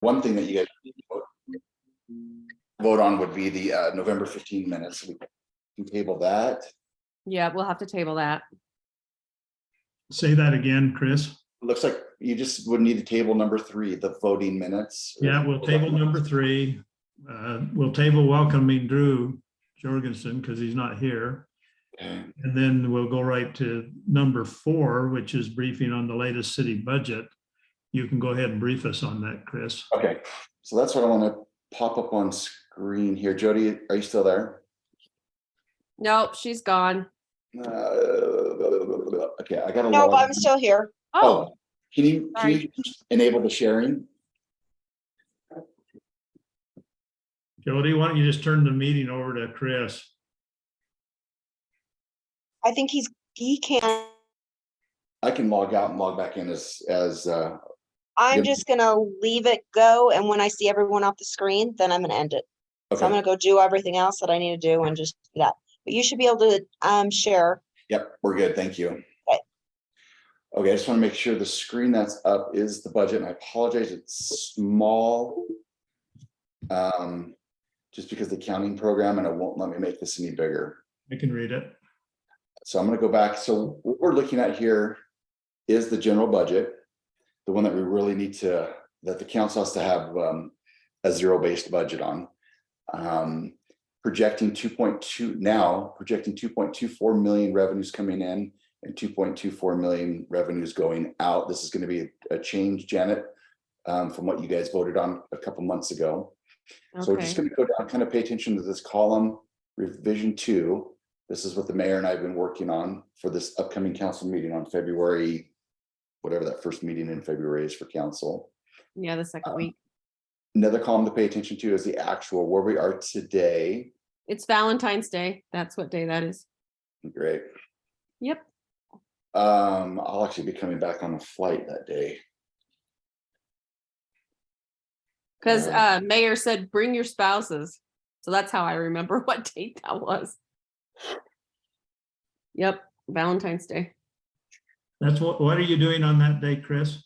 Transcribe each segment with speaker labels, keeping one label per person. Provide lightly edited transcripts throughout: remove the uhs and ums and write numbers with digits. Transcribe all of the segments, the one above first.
Speaker 1: One thing that you guys need to vote on would be the November 15 minutes. We can table that.
Speaker 2: Yeah, we'll have to table that.
Speaker 3: Say that again, Chris.
Speaker 1: Looks like you just would need to table number 3, the voting minutes.
Speaker 3: Yeah, we'll table number 3. We'll table welcoming Drew Jorgensen because he's not here.
Speaker 1: Okay.
Speaker 3: And then we'll go right to number 4, which is briefing on the latest city budget. You can go ahead and brief us on that, Chris.
Speaker 1: Okay, so that's what I want to pop up on screen here. Jody, are you still there?
Speaker 2: Nope, she's gone.
Speaker 1: Okay, I gotta
Speaker 4: Nope,
Speaker 1: log
Speaker 4: I'm
Speaker 1: in.
Speaker 4: still here.
Speaker 2: Oh,
Speaker 1: Can you
Speaker 2: Sorry.
Speaker 1: just enable the sharing?
Speaker 3: Jody, why don't you just turn the meeting over to Chris?
Speaker 4: I think he can.
Speaker 1: I can log out and log back in as
Speaker 4: I'm
Speaker 1: Yep.
Speaker 4: just gonna leave it go, and when I see everyone off the screen, then I'm gonna end it. So I'm
Speaker 1: okay.
Speaker 4: gonna go do everything else that I need to do and just do that. But you should be able to share.
Speaker 1: Yep, we're good. Thank you.
Speaker 4: Okay.
Speaker 1: Okay, I just want to make sure the screen that's up is the budget, and I apologize, it's small. Just because the accounting program, and it won't let me make this any bigger.
Speaker 3: I can read it.
Speaker 1: So I'm going to go back. So what we're looking at here is the general budget, the one that we really need to, that the council has to have a zero-based budget on. Projecting 2.24 million revenues coming in and 2.24 million revenues going out. This is going to be a change, Janet, from what you guys voted on a couple months ago. So we're just
Speaker 2: okay.
Speaker 1: going to go down, kind of pay attention to this column, revision 2. This is what the mayor and I have been working on for this upcoming council meeting on February, whatever that first meeting in February is for council.
Speaker 2: Yeah, the second week.
Speaker 1: Another column to pay attention to is the actual, where we are today.
Speaker 2: It's Valentine's Day. That's what day that is.
Speaker 1: Great.
Speaker 2: Yep.
Speaker 1: I'll actually be coming back on a flight that day.
Speaker 2: Because Mayor said, bring your spouses. So that's how I remember what date that was. Yep, Valentine's Day.
Speaker 3: That's what are you doing on that day, Chris?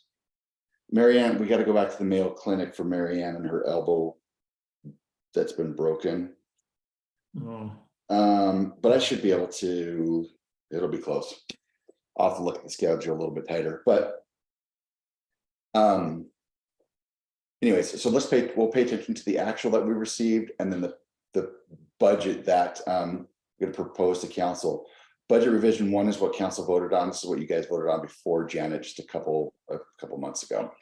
Speaker 1: Marianne, we got to go back to the Mayo Clinic for Marianne and her elbow that's been broken.
Speaker 3: Oh,
Speaker 1: But I should be able to, it'll be close. I'll have to look at the schedule a little bit tighter, but anyways, so we'll pay attention to the actual that we received and then the budget that I'm going to propose to council. Budget revision 1 is what council voted on. This is what you guys voted on before, Janet, just a couple months ago.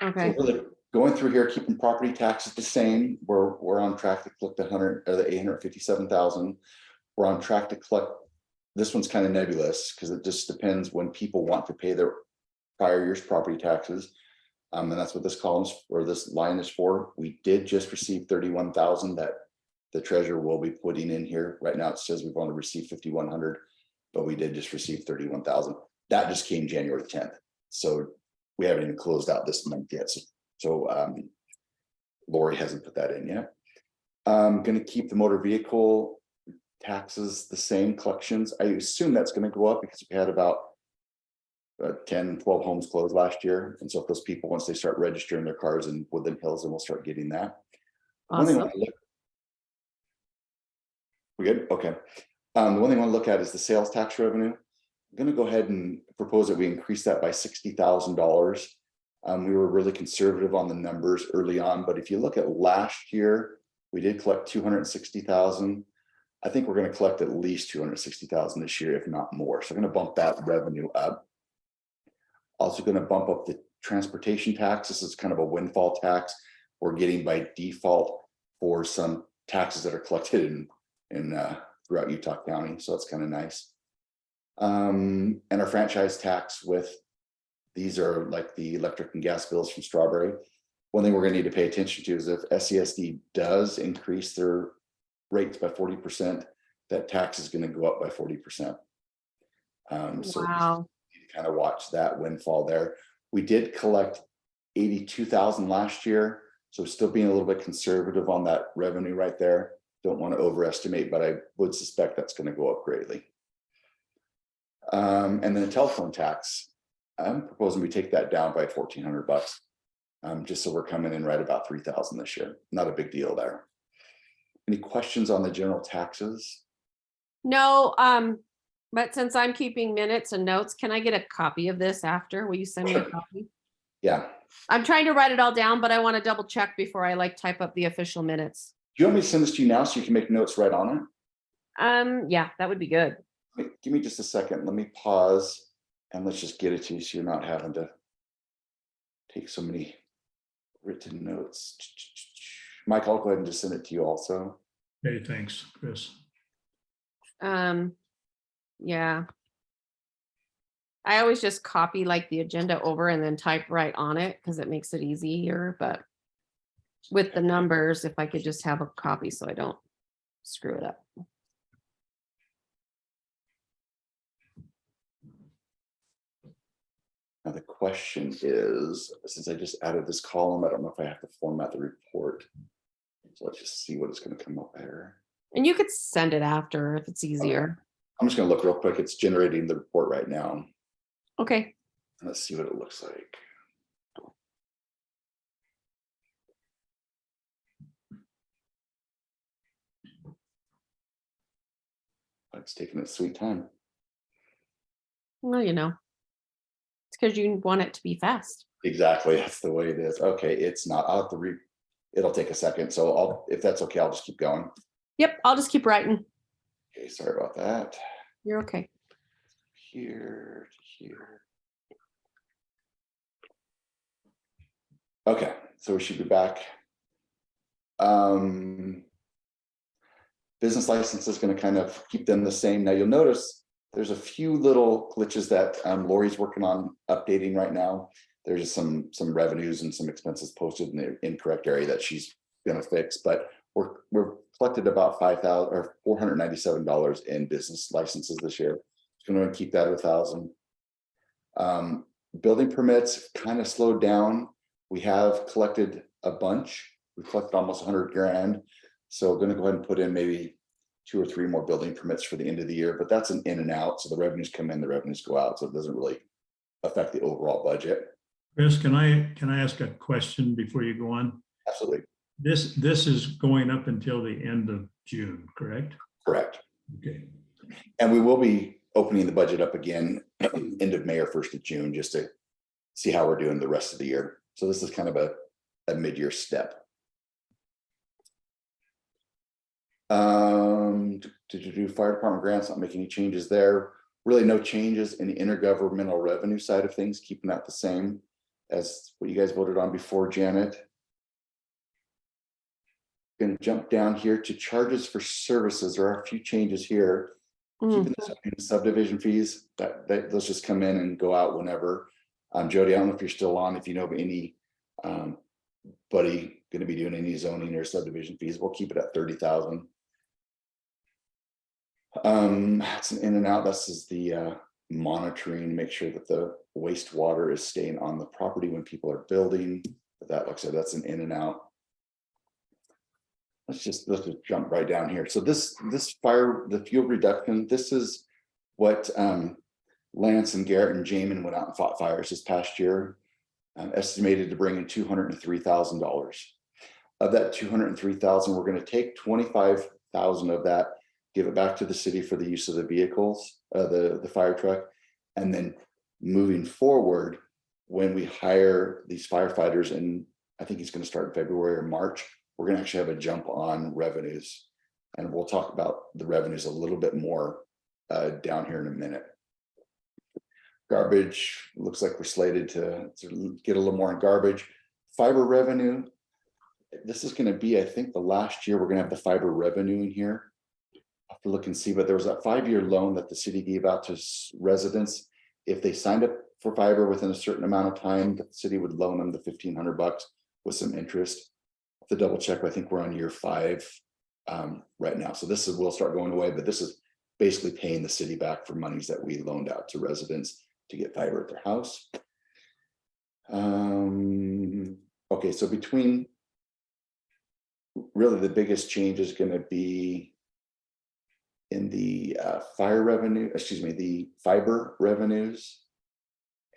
Speaker 2: Okay.
Speaker 1: So really going through here, keeping property taxes the same. We're on track to collect the 857,000. We're on track to collect. This one's kind of nebulous because it just depends when people want to pay their prior year's property taxes. And that's what this column's or this line is for. We did just receive 31,000 that the treasurer will be putting in here. Right now it says we've only received 5,100, but we did just receive 31,000. That just came January 10th. So we haven't even closed out this month yet. So Lori hasn't put that in yet. I'm going to keep the motor vehicle taxes the same collections. I assume that's going to go up because we had about 10, 12 homes closed last year. And so if those people, once they start registering their cars in Woodland Hills, then we'll start getting that.
Speaker 2: Awesome.
Speaker 1: We good? Okay. The one thing I want to look at is the sales tax revenue. I'm going to go ahead and propose that we increase that by $60,000. We were really conservative on the numbers early on, but if you look at last year, we did collect 260,000. I think we're going to collect at least 260,000 this year, if not more. So I'm going to bump that revenue up. Also going to bump up the transportation tax. This is kind of a windfall tax we're getting by default for some taxes that are collected in throughout Utah County. So that's kind of nice. And our franchise tax with, these are like the electric and gas bills from Strawberry. One thing we're going to need to pay attention to is if SCSD does increase their rates by 40%, that tax is going to go up by 40%. So
Speaker 2: Wow.
Speaker 1: kind of watch that windfall there. We did collect 82,000 last year, so still being a little bit conservative on that revenue right there. Don't want to overestimate, but I would suspect that's going to go up greatly. And then the telephone tax, I'm proposing we take that down by $1,400. Just so we're coming in right about 3,000 this year. Not a big deal there. Any questions on the general taxes?
Speaker 2: No, but since I'm keeping minutes and notes, can I get a copy of this after? Will you send me a copy?
Speaker 1: Yeah.
Speaker 2: I'm trying to write it all down, but I want to double check before I like type up the official minutes.
Speaker 1: Do you want me to send this to you now so you can make notes right on it?
Speaker 2: Yeah, that would be good.
Speaker 1: Give me just a second. Let me pause and let's just get it to you so you're not having to take so many written notes. Mike, I'll go ahead and just send it to you also.
Speaker 3: Okay, thanks, Chris.
Speaker 2: Yeah. I always just copy like the agenda over and then type right on it because it makes it easier, but with the numbers, if I could just have a copy so I don't screw it up.
Speaker 1: Now the question is, since I just added this column, I don't know if I have to format the report. So let's just see what is going to come up there.
Speaker 2: And you could send it after if it's easier.
Speaker 1: I'm just going to look real quick. It's generating the report right now.
Speaker 2: Okay.
Speaker 1: Let's see what it looks like. It's taking its sweet time.
Speaker 2: Well, you know, it's because you want it to be fast.
Speaker 1: Exactly. That's the way it is. Okay. It's not. I'll have to it'll take a second. So if that's okay, I'll just keep going.
Speaker 2: Yep. I'll just keep writing.
Speaker 1: Okay. Sorry about that.
Speaker 2: You're okay.
Speaker 1: Here to here. Okay. So we should be back. Business license is going to kind of keep them the same. Now you'll notice there's a few little glitches that Lori's working on updating right now. There's just some revenues and some expenses posted in the incorrect area that she's going to fix, but we're collected about $5,000 or $497 in business licenses this year. It's going to keep that at 1,000. Building permits kind of slowed down. We have collected a bunch. We collected almost 100 grand. So we're going to go ahead and put in maybe 2 or 3 more building permits for the end of the year, but that's an in and out. So the revenues come in, the revenues go out. So it doesn't really affect the overall budget.
Speaker 3: Chris, can I ask a question before you go on?
Speaker 1: Absolutely.
Speaker 3: This is going up until the end of June, correct?
Speaker 1: Correct.
Speaker 3: Okay.
Speaker 1: And we will be opening the budget up again end of May or 1st of June, just to see how we're doing the rest of the year. So this is kind of a mid-year step. To do fire department grants, not making any changes there. Really no changes in the intergovernmental revenue side of things, keeping that the same as what you guys voted on before, Janet. Going to jump down here to charges for services. There are a few changes here. Keeping this up in subdivision fees, that those just come in and go out whenever. Jody, I don't know if you're still on, if you know of any buddy going to be doing any zoning or subdivision fees, we'll keep it at 30,000. It's an in and out. This is the monitoring, make sure that the wastewater is staying on the property when people are building. But that looks like that's an in and out. Let's just jump right down here. So this fire, the fuel reduction, this is what Lance and Garrett and Jamin went out and fought fires this past year, estimated to bring in $203,000. Of that $203,000, we're going to take 25,000 of that, give it back to the city for the use of the vehicles, the fire truck, and then moving forward, when we hire these firefighters, and I think it's going to start in February or March, we're going to actually have a jump on revenues, and we'll talk about the revenues a little bit more down here in a minute. Garbage looks like we're slated to get a little more in garbage. Fiber revenue, this is going to be, I think, the last year we're going to have the fiber revenue in here. I'll have to look and see, but there was a 5-year loan that the city gave out to residents. If they signed up for fiber within a certain amount of time, the city would loan them the $1,500 with some interest. To double check, I think we're on year 5 right now. So this will start going away, but this is basically paying the city back for monies that we loaned out to residents to get fiber at their house. Okay, so between, really the biggest change is going to be in the fire revenue, excuse me, the fiber revenues.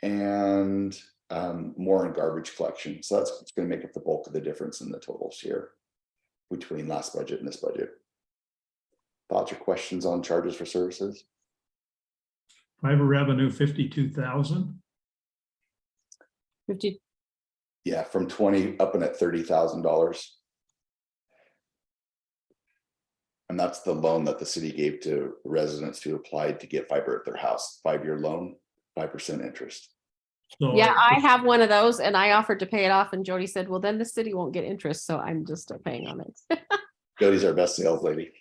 Speaker 1: And more in garbage collection. So that's going to make up the bulk of the difference in the totals here between last budget and this budget. Thoughts or questions on charges for services?
Speaker 3: Fiber revenue, 52,000.
Speaker 2: 50,
Speaker 1: Yeah, from 20 up and at $30,000. And that's the loan that the city gave to residents who applied to get fiber at their house, 5-year loan, 5% interest.
Speaker 3: So
Speaker 2: yeah, I have one of those and I offered to pay it off and Jody said, well, then the city won't get interest. So I'm just paying on it.
Speaker 1: Jody's our best sales lady.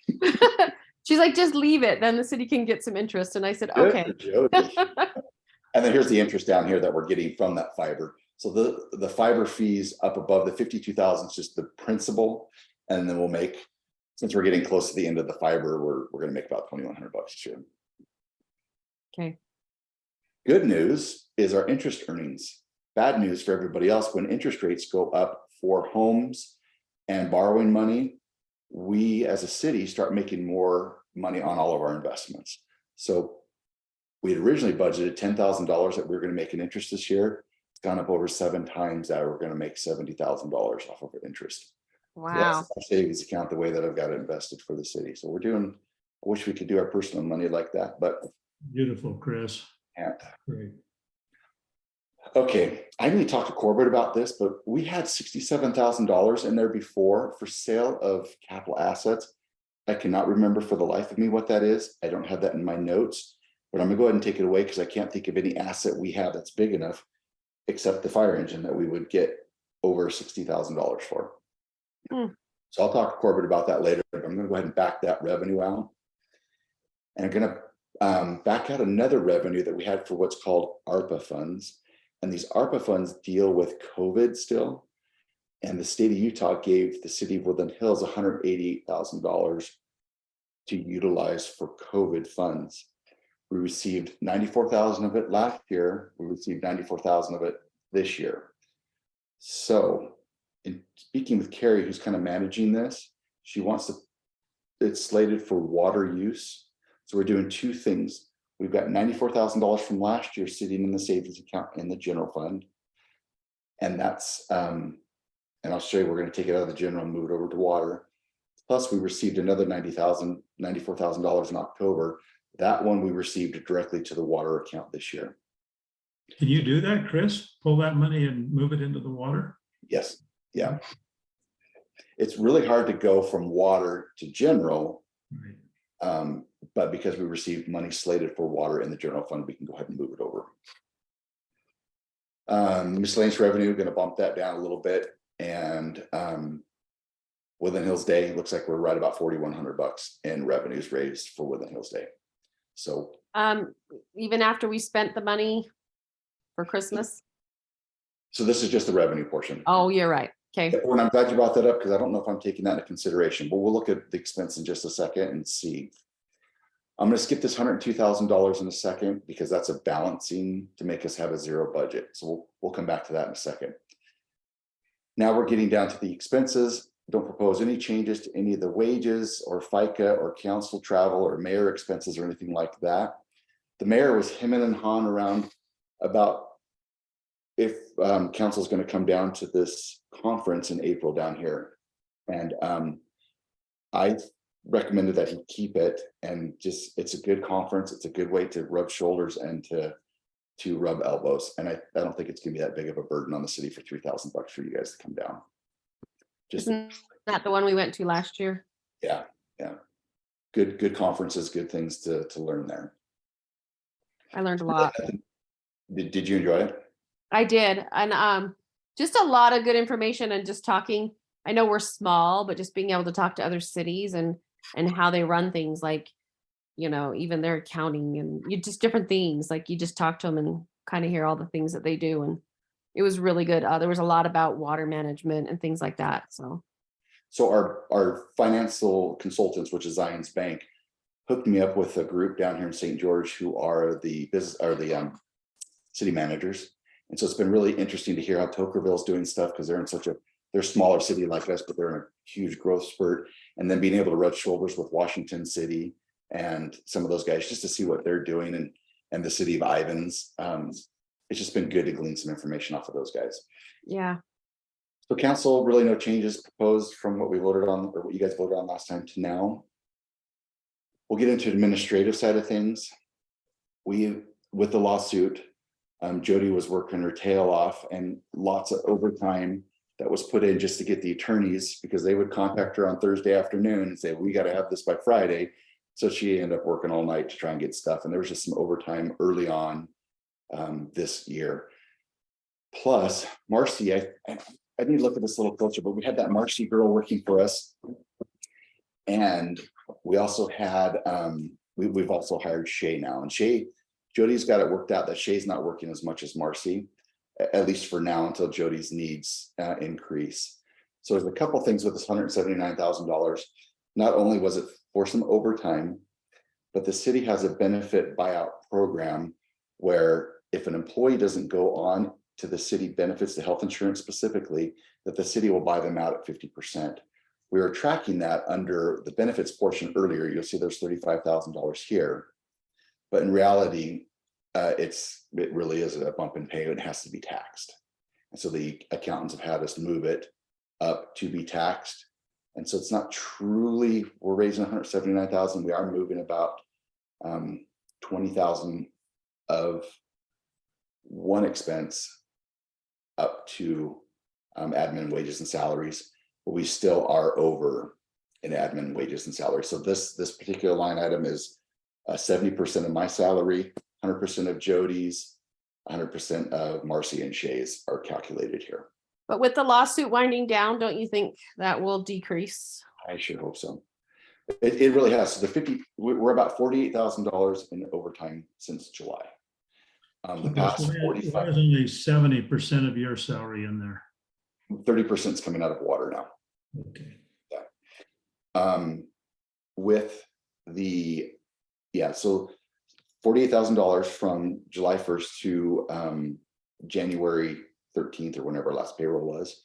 Speaker 2: She's like, just leave it. Then the city can get some interest. And I said,
Speaker 1: Good
Speaker 2: okay.
Speaker 1: for Jody. And then here's the interest down here that we're getting from that fiber. So the fiber fees up above the 52,000 is just the principal. And then we'll make, since we're getting close to the end of the fiber, we're going to make about $2,100 a year.
Speaker 2: Okay.
Speaker 1: Good news is our interest earnings. Bad news for everybody else, when interest rates go up for homes and borrowing money, we as a city start making more money on all of our investments. So we had originally budgeted $10,000 that we were going to make in interest this year. It's gone up over 7 times that. We're going to make $70,000 off of interest. So that's
Speaker 2: Wow.
Speaker 1: our savings account, the way that I've got it invested for the city. So we're doing, I wish we could do our personal money like that, but
Speaker 3: beautiful, Chris.
Speaker 1: can't.
Speaker 3: Great.
Speaker 1: Okay, I need to talk to Corbett about this, but we had $67,000 in there before for sale of capital assets. I cannot remember for the life of me what that is. I don't have that in my notes, but I'm gonna go ahead and take it away because I can't think of any asset we have that's big enough, except the fire engine, that we would get over $60,000 for.
Speaker 2: Hmm.
Speaker 1: So I'll talk to Corbett about that later, but I'm gonna go ahead and back that revenue out. And I'm gonna back out another revenue that we had for what's called ARPA funds. And these ARPA funds deal with COVID still. And the state of Utah gave the city of Woodland Hills $188,000 to utilize for COVID funds. We received 94,000 of it last year. We received 94,000 of it this year. So in speaking with Carrie, who's kind of managing this, she wants to, it's slated for water use. So we're doing 2 things. We've got $94,000 from last year sitting in the savings account in the general fund. And that's, and I'll show you, we're going to take it out of the general and move it over to water. Plus we received another $94,000 in October. That one we received directly to the water account this year.
Speaker 3: Can you do that, Chris? Pull that money and move it into the water?
Speaker 1: Yes, yeah. It's really hard to go from water to general.
Speaker 3: Right.
Speaker 1: But because we received money slated for water in the general fund, we can go ahead and move it over. Miscellaneous revenue, going to bump that down a little bit. And Woodland Hills Day, looks like we're right about $4,100 in revenues raised for Woodland Hills Day. So
Speaker 2: Even after we spent the money for Christmas.
Speaker 1: so this is just the revenue portion.
Speaker 2: Oh, you're right. Okay.
Speaker 1: And I'm glad you brought that up because I don't know if I'm taking that into consideration, but we'll look at the expense in just a second and see. I'm going to skip this $102,000 in a second because that's a balancing to make us have a 0 budget. So we'll come back to that in a second. Now we're getting down to the expenses. Don't propose any changes to any of the wages or FICA or council travel or mayor expenses or anything like that. The mayor was hemming and hawing around about if council is going to come down to this conference in April down here. And I recommended that he keep it, and just, it's a good conference. It's a good way to rub shoulders and to rub elbows. And I don't think it's gonna be that big of a burden on the city for $3,000 for you guys to come down. Just,
Speaker 2: Isn't that the one we went to last year?
Speaker 1: yeah. Good conferences, good things to learn there.
Speaker 2: I learned a lot.
Speaker 1: Did you enjoy it?
Speaker 2: I did. And just a lot of good information and just talking. I know we're small, but just being able to talk to other cities and how they run things, like, you know, even their accounting and you just different things, like you just talk to them and kind of hear all the things that they do. And it was really good. There was a lot about water management and things like that. So
Speaker 1: our financial consultants, which is Zions Bank, hooked me up with a group down here in St. George who are the city managers. And so it's been really interesting to hear how Tokerville's doing stuff, because they're in they're a smaller city like us, but they're in a huge growth spurt. And then being able to rub shoulders with Washington City and some of those guys just to see what they're doing, and the city of Ivins. it's just been good to glean some information off of those guys.
Speaker 2: Yeah,
Speaker 1: So council, really no changes proposed from what we voted on, or what you guys voted on last time to now. We'll get into administrative side of things. With the lawsuit, Jody was working her tail off, and lots of overtime that was put in just to get the attorneys, because they would contact her on Thursday afternoon and say, we got to have this by Friday. So she ended up working all night to try and get stuff. And there was just some overtime early on this year. Plus Marcy, I need to look at this a little closer, but we had that Marcy girl working for us. And we also had, we've also hired Shay now, and Jody's got it worked out that Shay's not working as much as Marcy, at least for now, until Jody's needs increase. So there's a couple things with this $179,000. Not only was it for some overtime, but the city has a benefit buyout program where if an employee doesn't go on to the city benefits, the health insurance specifically, that the city will buy them out at 50%. We were tracking that under the benefits portion earlier. You'll see there's $35,000 here. But in reality, it really is a bump in pay, and it has to be taxed. And so the accountants have had us move it up to be taxed. And so it's not truly, we're raising 179,000. We are moving about 20,000 of one expense up to admin wages and salaries, but we still are over in admin wages and salaries. So this particular line item is 70% of my salary, 100% of Jody's, 100% of Marcy and Shay's are calculated here.
Speaker 2: but with the lawsuit winding down, don't you think that will decrease?
Speaker 1: I should hope so. It really has. So we're about $48,000 in overtime since July. The past
Speaker 3: Why
Speaker 1: 45,
Speaker 3: is only 70% of your salary in there?
Speaker 1: 30% is coming out of water now.
Speaker 3: Okay.
Speaker 1: With the, so $48,000 from July 1st to January 13th, or whenever last payroll was.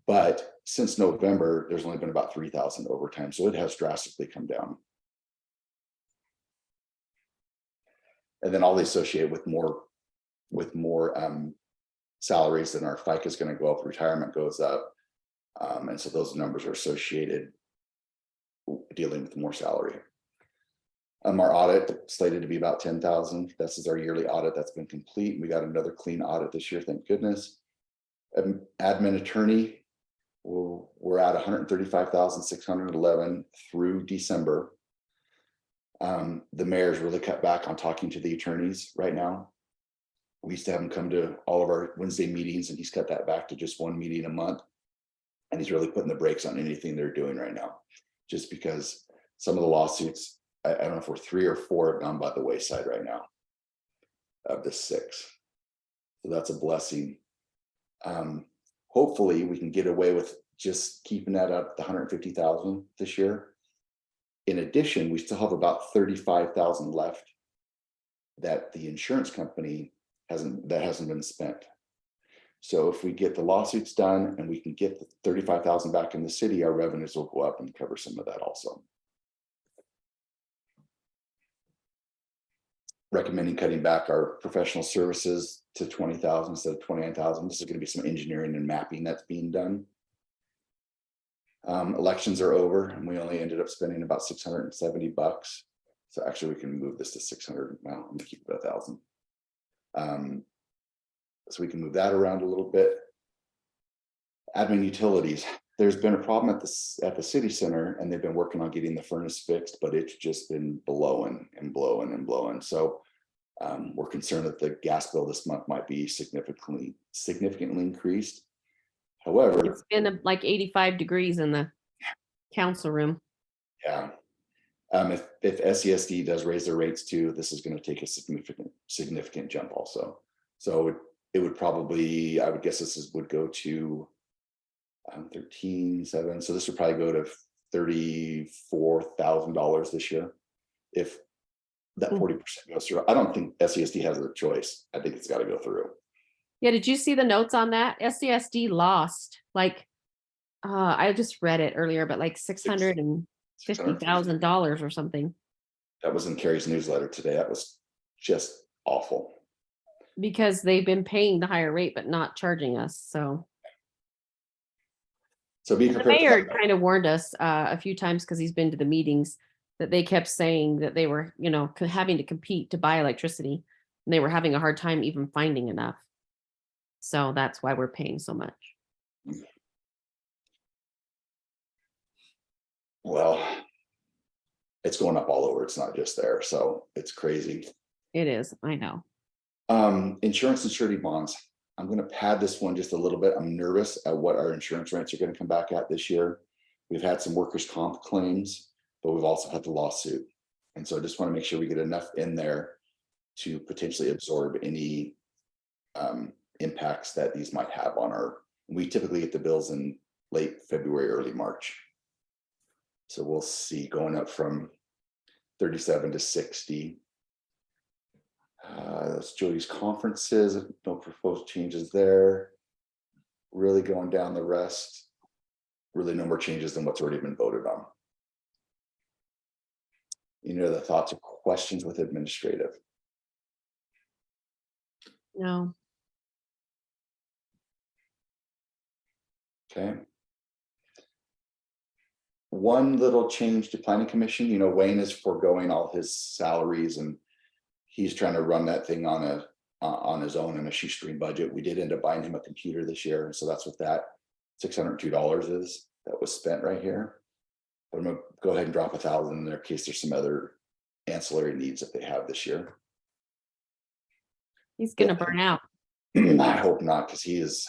Speaker 1: But since November, there's only been about 3,000 overtime, so it has drastically come down. And then all the associated with more salaries, then our FICA is going to go up, retirement goes up. And so those numbers are associated dealing with more salary. Our audit slated to be about 10,000. This is our yearly audit that's been complete. We got another clean audit this year, thank goodness. Admin attorney, we're at 135,611 through December. The mayor's really cut back on talking to the attorneys right now. We used to have him come to all of our Wednesday meetings, and he's cut that back to just one meeting a month. And he's really putting the brakes on anything they're doing right now, just because some of the lawsuits, I don't know if we're 3 or 4 have gone by the wayside right now of the 6. So that's a blessing. Hopefully we can get away with just keeping that up the 150,000 this year. In addition, we still have about 35,000 left that the insurance company hasn't been spent. So if we get the lawsuits done and we can get the 35,000 back in the city, our revenues will go up and cover some of that also. Recommending cutting back our professional services to 20,000 instead of 29,000. This is going to be some engineering and mapping that's being done. Elections are over, and we only ended up spending about $670. So actually, we can move this to 600. Well, I'm gonna keep it 1,000. So we can move that around a little bit. Admin utilities. There's been a problem at the city center, and they've been working on getting the furnace fixed, but it's just been blowing and blowing and blowing. So we're concerned that the gas bill this month might be significantly increased. However,
Speaker 2: It's been like 85 degrees in the council room.
Speaker 1: yeah, if SESD does raise their rates too, this is going to take a significant jump also. So it would probably, I would guess would go to 13,700. So this would probably go to $34,000 this year if that 40% goes through. I don't think SESD has a choice. I think it's got to go through.
Speaker 2: Yeah, did you see the notes on that? SCSD lost I just read it earlier, but like $650,000 or something.
Speaker 1: That was in Carrie's newsletter today. That was just awful.
Speaker 2: because they've been paying the higher rate, but not charging us, so.
Speaker 1: So be
Speaker 2: The
Speaker 1: prepared. for
Speaker 2: mayor
Speaker 1: that.
Speaker 2: kind of warned us a few times because he's been to the meetings that they kept saying that they were, having to compete to buy electricity. And they were having a hard time even finding enough. So that's why we're paying so much.
Speaker 1: Well, it's going up all over. It's not just there. So it's crazy.
Speaker 2: It is, I know.
Speaker 1: Insurance and surety bonds. I'm going to pad this one just a little bit. I'm nervous at what our insurance rates are going to come back at this year. We've had some workers' comp claims, but we've also had the lawsuit. And so I just want to make sure we get enough in there to potentially absorb any impacts that these might have on our, we typically get the bills in late February, early March. So we'll see going up from 37 to 60. That's Jody's conferences, no proposed changes there. Really going down the rest. Really no more changes than what's already been voted on. Any other thoughts or questions with administrative?
Speaker 2: No,
Speaker 1: Okay. One little change to planning commission, Wayne is foregoing all his salaries and he's trying to run that thing on his own in a shoestring budget. We did end up buying him a computer this year. So that's what that $602 is that was spent right here. But I'm gonna go ahead and drop 1,000 in there in case there's some other ancillary needs that they have this year.
Speaker 2: he's gonna burn out.
Speaker 1: I hope not, because he's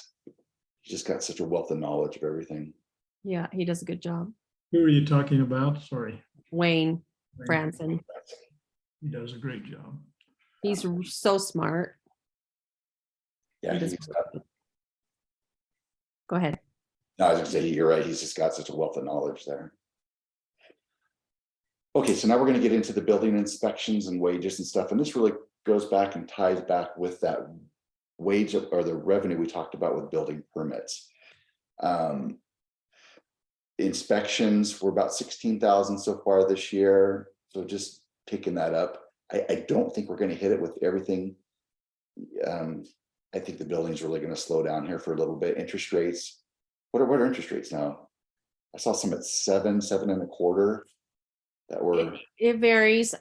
Speaker 1: just got such a wealth of knowledge of everything.
Speaker 2: Yeah, he does a good job.
Speaker 3: Who are you talking about? Sorry.
Speaker 2: Wayne Branson,
Speaker 3: He does a great job.
Speaker 2: he's so smart.
Speaker 1: Yeah,
Speaker 2: He does- Go ahead.
Speaker 1: no, I was gonna say, you're right, he's just got such a wealth of knowledge there. Okay, so now we're gonna get into the building inspections and wages and stuff, and this really goes back and ties back with that wage or the revenue we talked about with building permits. Inspections were about 16,000 so far this year, so just picking that up. I don't think we're gonna hit it with everything. I think the building's really gonna slow down here for a little bit. Interest rates, what are interest rates now? I saw some at 7.25. That were,
Speaker 2: It varies.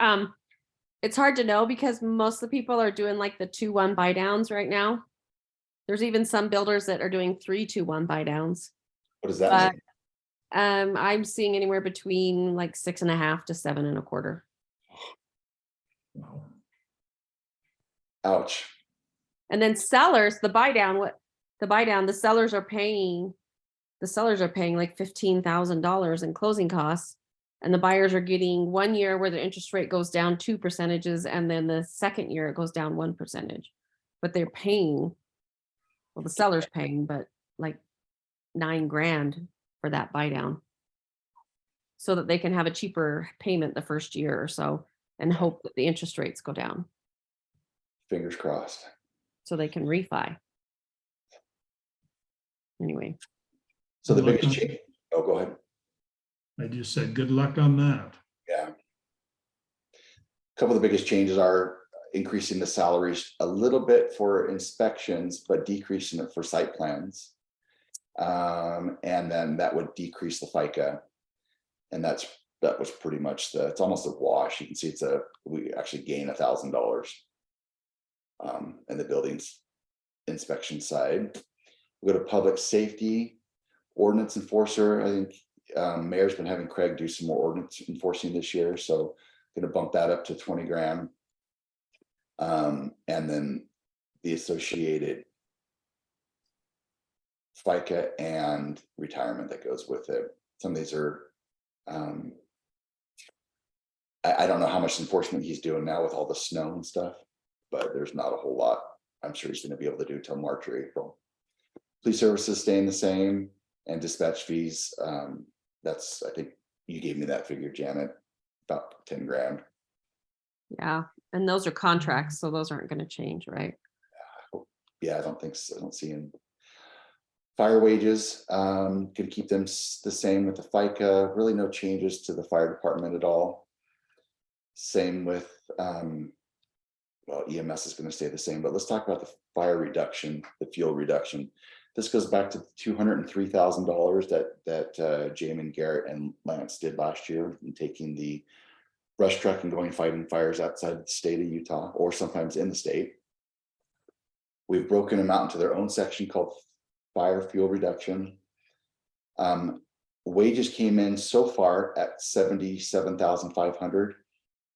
Speaker 2: It's hard to know because most of the people are doing like the 2-1 buy downs right now. There's even some builders that are doing 3-2-1 buy downs.
Speaker 1: what does that mean?
Speaker 2: I'm seeing anywhere between like 6.5 to 7.25.
Speaker 3: Wow.
Speaker 1: Ouch.
Speaker 2: And then sellers, the sellers are paying like $15,000 in closing costs. And the buyers are getting 1 year where the interest rate goes down 2%, and then the second year it goes down 1%. But they're paying, well, the seller's paying, but like $9,000 for that buy down. So that they can have a cheaper payment the first year or so and hope that the interest rates go down
Speaker 1: Fingers crossed.
Speaker 2: so they can refi. Anyway,
Speaker 1: So the
Speaker 3: Good luck
Speaker 1: biggest
Speaker 3: on-
Speaker 1: change, oh, go ahead.
Speaker 3: I just said, good luck on that.
Speaker 1: Yeah. A couple of the biggest changes are increasing the salaries a little bit for inspections, but decreasing it for site plans. And then that would decrease the FICA. And that was pretty much it's almost a wash. You can see we actually gain $1,000 in the buildings inspection side. We go to public safety, ordinance enforcer. I think mayor's been having Craig do some more ordinance enforcing this year, so gonna bump that up to 20 grand. And then the associated FICA and retirement that goes with it. Some of these are I don't know how much enforcement he's doing now with all the snow and stuff, but there's not a whole lot I'm sure he's going to be able to do till March or April. Police services staying the same, and dispatch fees. That's, I think you gave me that figure, Janet, about 10 grand.
Speaker 2: yeah, and those are contracts, so those aren't going to change, right?
Speaker 1: Yeah, I don't think so. I don't see him. Fire wages, gonna keep them the same with the FICA. Really no changes to the fire department at all. Same with well, EMS is going to stay the same, but let's talk about the fire reduction, the fuel reduction. This goes back to the $203,000 that Jamin, Garrett, and Lance did last year in taking the brush truck and going fighting fires outside the state of Utah, or sometimes in the state. We've broken them out into their own section called fire fuel reduction. Wages came in so far at $77,500.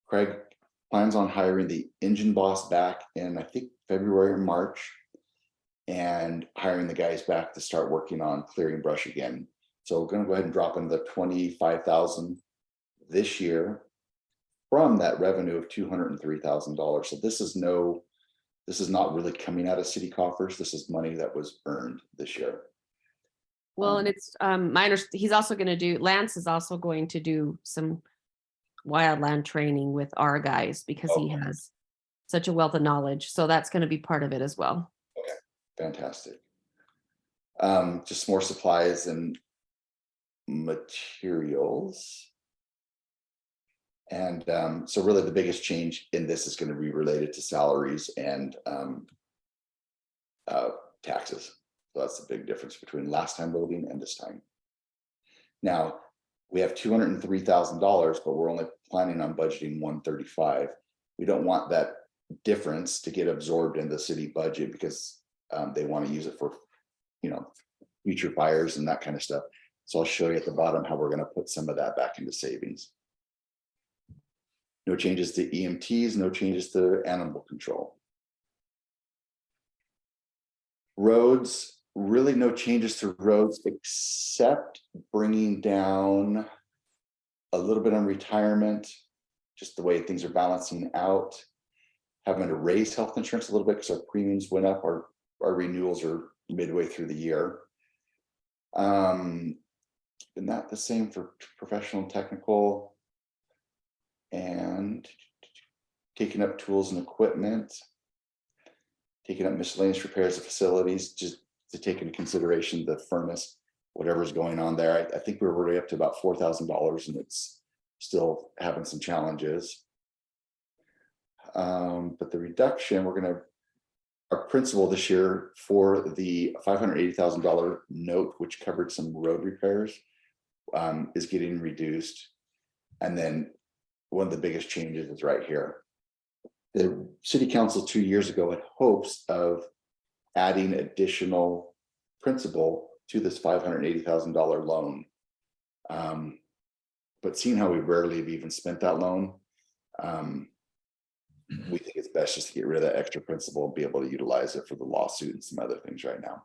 Speaker 1: Craig plans on hiring the engine boss back in, I think, February or March, and hiring the guys back to start working on clearing brush again. So we're going to go ahead and drop into the $25,000 this year from that revenue of $203,000. So this is not really coming out of city coffers. This is money that was earned this year.
Speaker 2: Well, and it's he's also going to do, Lance is also going to do some wildland training with our guys because he has such a wealth of knowledge. So that's going to be part of it as well.
Speaker 1: Okay, fantastic. Just more supplies and materials. And so really the biggest change in this is going to be related to salaries and taxes. So that's the big difference between last time voting and this time. Now, we have $203,000, but we're only planning on budgeting $135,000. We don't want that difference to get absorbed in the city budget because they want to use it for, future fires and that kind of stuff. So I'll show you at the bottom how we're going to put some of that back into savings. No changes to EMTs, no changes to animal control. Roads, really no changes to roads except bringing down a little bit on retirement, just the way things are balancing out. Having to raise health insurance a little bit because our premiums went up, our renewals are midway through the year. And that the same for professional and technical, and taking up tools and equipment, taking up miscellaneous repairs of facilities, just to take into consideration the furnace, whatever's going on there. I think we're already up to about $4,000 and it's still having some challenges. But the reduction, our principal this year for the $580,000 note, which covered some road repairs, is getting reduced. And then one of the biggest changes is right here. The city council 2 years ago had hopes of adding additional principal to this $580,000 loan. But seeing how we rarely have even spent that loan, we think it's best just to get rid of that extra principal and be able to utilize it for the lawsuit and some other things right now.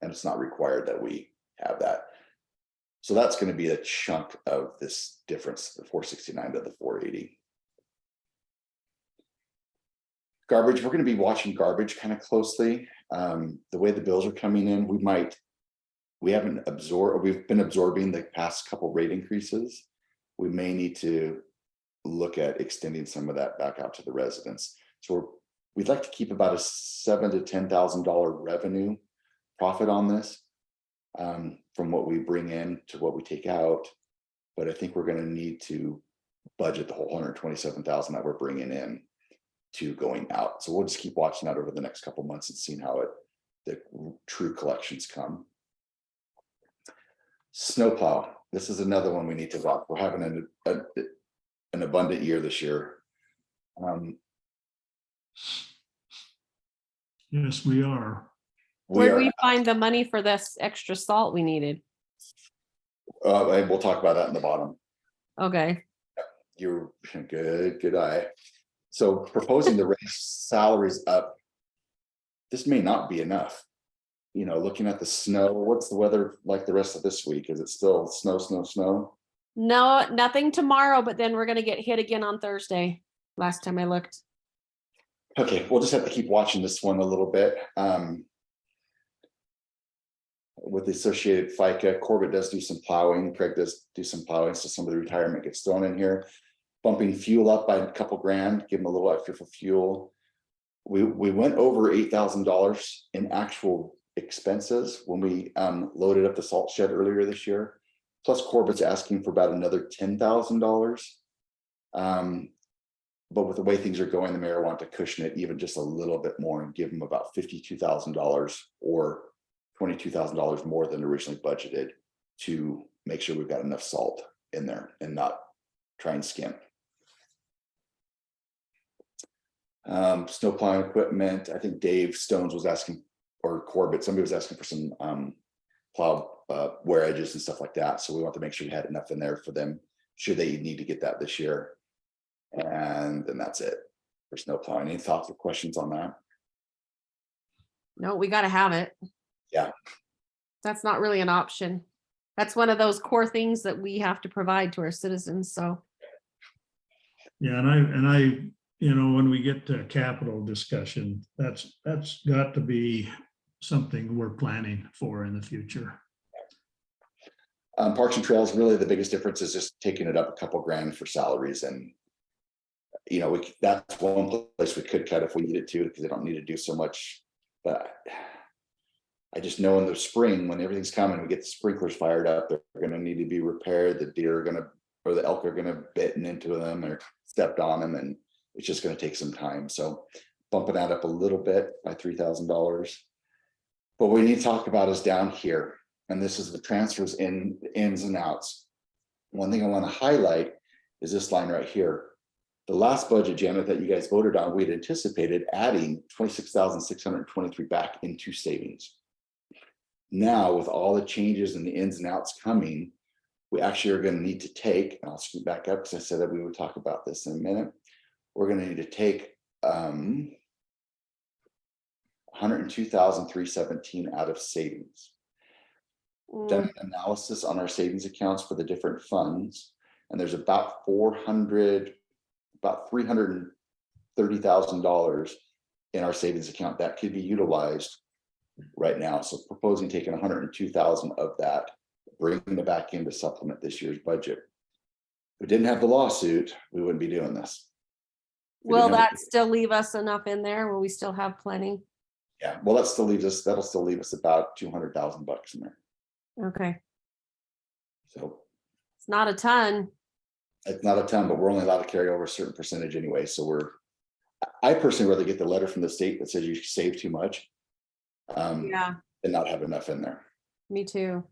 Speaker 1: And it's not required that we have that. So that's going to be a chunk of this difference, the 469 to the 480. Garbage, we're going to be watching garbage kind of closely. The way the bills are coming in, we've been absorbing the past couple rate increases. We may need to look at extending some of that back out to the residents. So we'd like to keep about a $7,000 to $10,000 revenue profit on this, from what we bring in to what we take out. But I think we're going to need to budget the whole $127,000 that we're bringing in to going out. So we'll just keep watching that over the next couple months and seeing how the true collections come. Snowplow, this is another one we need to watch. We're having an abundant year this year.
Speaker 3: Yes, we are.
Speaker 2: Where do we find the money for this extra salt we needed?
Speaker 1: We'll talk about that in the bottom.
Speaker 2: Okay.
Speaker 1: You're good eye. So proposing to raise salaries up, this may not be enough. Looking at the snow, what's the weather like the rest of this week? Is it still snow?
Speaker 2: No, nothing tomorrow, but then we're going to get hit again on Thursday. Last time I looked.
Speaker 1: Okay, we'll just have to keep watching this one a little bit. With the associated FICA, Corbett does do some plowing. Craig does do some plowing, so some of the retirement gets thrown in here. Bumping fuel up by a couple grand, give them a little extra for fuel. We went over $8,000 in actual expenses when we loaded up the salt shed earlier this year. Plus Corbett's asking for about another $10,000. But with the way things are going, the mayor wanted to cushion it even just a little bit more and give them about $52,000 or $22,000 more than originally budgeted to make sure we've got enough salt in there and not try and skimp. Snow plowing equipment, I think Dave Stones was asking, or Corbett, somebody was asking for some plow wear edges and stuff like that. So we want to make sure we had enough in there for them, should they need to get that this year. And then that's it for snow plowing. Any thoughts or questions on that?
Speaker 2: No, we gotta have it.
Speaker 1: Yeah.
Speaker 2: That's not really an option. That's one of those core things that we have to provide to our citizens, so.
Speaker 3: Yeah, and I, you know, when we get to capital discussion, that's got to be something we're planning for in the future.
Speaker 1: Parks and Trails, really the biggest difference is just taking it up a couple grand for salaries, and you know, that's one place we could cut if we needed to, because they don't need to do so much. But I just know in the spring, when everything's coming, we get the sprinklers fired up, they're going to need to be repaired. The deer are going to, or the elk are going to bitten into them or stepped on them, and it's just going to take some time. So bumping that up a little bit by $3,000. But what we need to talk about is down here, and this is the transfers in ins and outs. One thing I want to highlight is this line right here. The last budget, Janet, that you guys voted on, we had anticipated adding 26,623 back into savings. Now, with all the changes and the ins and outs coming, we actually are going to need to take, and I'll scoot back up because I said that we would talk about this in a minute. We're going to need to take 102,317 out of savings. Done an analysis on our savings accounts for the different funds, and there's about $330,000 in our savings account that could be utilized right now. So proposing taking 102,000 of that, bringing it back in to supplement this year's budget. If we didn't have the lawsuit, we wouldn't be doing this.
Speaker 2: Will that still leave us enough in there? Will we still have plenty?
Speaker 1: Yeah, well, that'll still leave us about $200,000 in there.
Speaker 2: Okay,
Speaker 1: So
Speaker 2: it's not a ton.
Speaker 1: it's not a ton, but we're only allowed to carry over a certain percentage anyway. So I personally rather get the letter from the state that says you save too much.
Speaker 2: Yeah,
Speaker 1: And not have enough in there.
Speaker 2: me too.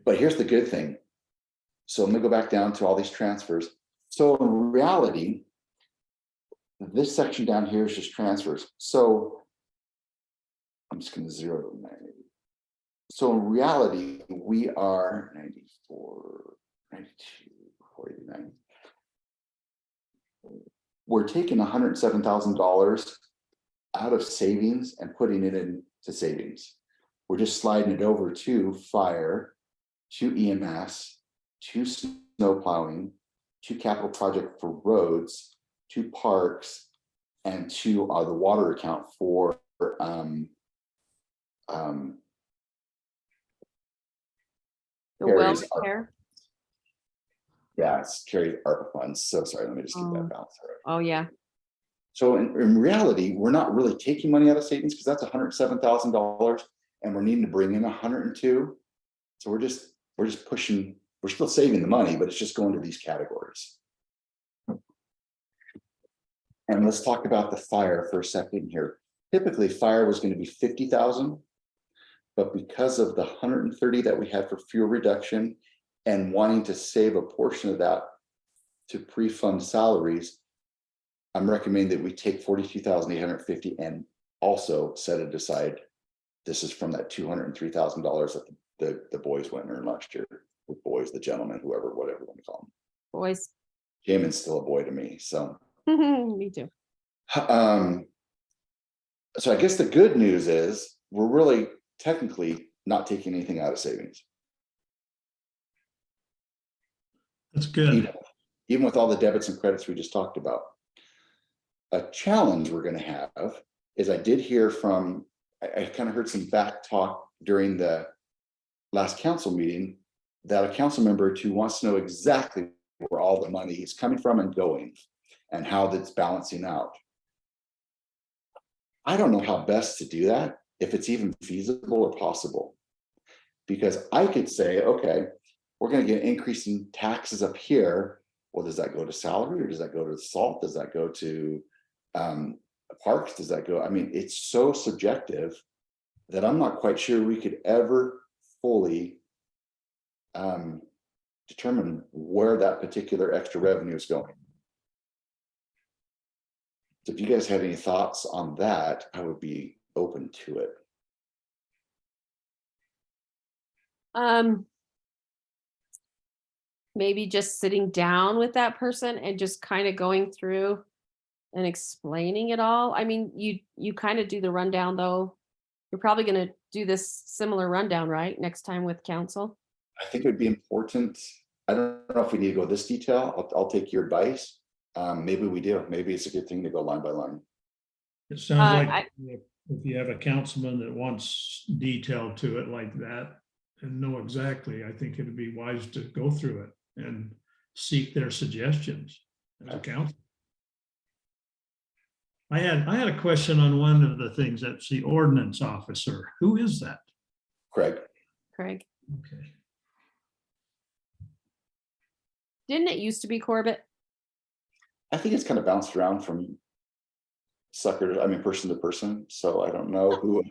Speaker 1: But here's the good thing. So I'm gonna go back down to all these transfers. So in reality, this section down here is just transfers. So I'm just gonna zero to 90. So in reality, we are 94, 92, 49. We're taking $107,000 out of savings and putting it into savings. We're just sliding it over to fire, to EMS, to snow plowing, to capital project for roads, to parks, and to the water account for
Speaker 2: The well
Speaker 1: Carries our-
Speaker 2: repair.
Speaker 1: yeah, it's carried ARPA funds. So sorry, let me just get that balance.
Speaker 2: Oh, yeah.
Speaker 1: So in reality, we're not really taking money out of savings because that's $107,000 and we're needing to bring in 102. So we're just pushing, we're still saving the money, but it's just going to these categories. And let's talk about the fire for a second here. Typically fire was going to be 50,000, but because of the 130 that we had for fuel reduction and wanting to save a portion of that to pre-fund salaries, I'm recommending that we take 42,850 and also set it aside. This is from that $203,000 that the boys went and earned last year. The boys, the gentlemen, whoever, whatever you want to call them.
Speaker 2: Boys.
Speaker 1: Jamin's still a boy to me. So,
Speaker 2: Me too.
Speaker 1: so I guess the good news is we're really technically not taking anything out of savings.
Speaker 3: That's good.
Speaker 1: Even with all the debits and credits we just talked about. A challenge we're going to have is I did hear from, I kind of heard some back talk during the last council meeting that a council member who wants to know exactly where all the money is coming from and going and how that's balancing out. I don't know how best to do that, if it's even feasible or possible. Because I could say, okay, we're going to get increasing taxes up here, well, does that go to salary or does that go to salt? Does that go to parks? Does that go? I mean, it's so subjective that I'm not quite sure we could ever fully determine where that particular extra revenue is going. So if you guys had any thoughts on that, I would be open to it.
Speaker 2: Maybe just sitting down with that person and just kind of going through and explaining it all. I mean, you kind of do the rundown though. You're probably going to do this similar rundown, right? Next time with council.
Speaker 1: I think it would be important. I don't know if we need to go this detail. I'll take your advice. Maybe we do. Maybe it's a good thing to go line by line.
Speaker 3: It sounds like
Speaker 2: I-
Speaker 3: if you have a councilman that wants detail to it like that and know exactly, I think it'd be wise to go through it and seek their suggestions as a council. I had a question on one of the things. That's the ordinance officer. Who is that?
Speaker 1: Craig,
Speaker 2: Craig,
Speaker 3: Okay.
Speaker 2: didn't it used to be Corbett?
Speaker 1: I think it's kind of bounced around from person to person. So I don't know who.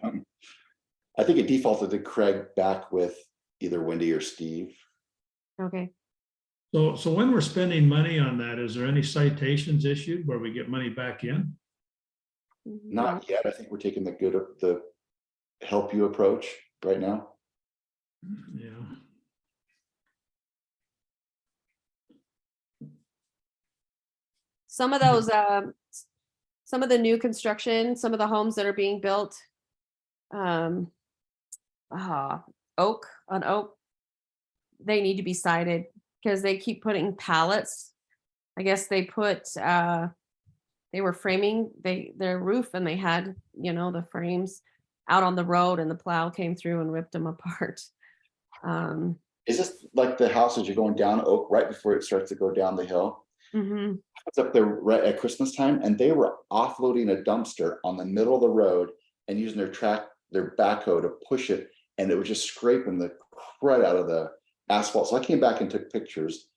Speaker 1: I think it defaulted to Craig back with either Wendy or Steve.
Speaker 2: Okay.
Speaker 3: So when we're spending money on that, is there any citations issued where we get money back in?
Speaker 1: Not yet. I think we're taking the help you approach right now.
Speaker 3: Yeah.
Speaker 2: Some of those, some of the new construction, some of the homes that are being built, on Oak, they need to be cited because they keep putting pallets. I guess they put, they were framing their roof and they had, the frames out on the road and the plow came through and ripped them apart.
Speaker 1: Is this like the house as you're going down Oak right before it starts to go down the hill?
Speaker 2: Mhm.
Speaker 1: It's up there right at Christmas time, and they were offloading a dumpster on the middle of the road and using their backhoe to push it, and it was just scraping the crud out of the asphalt. So I came back and took pictures.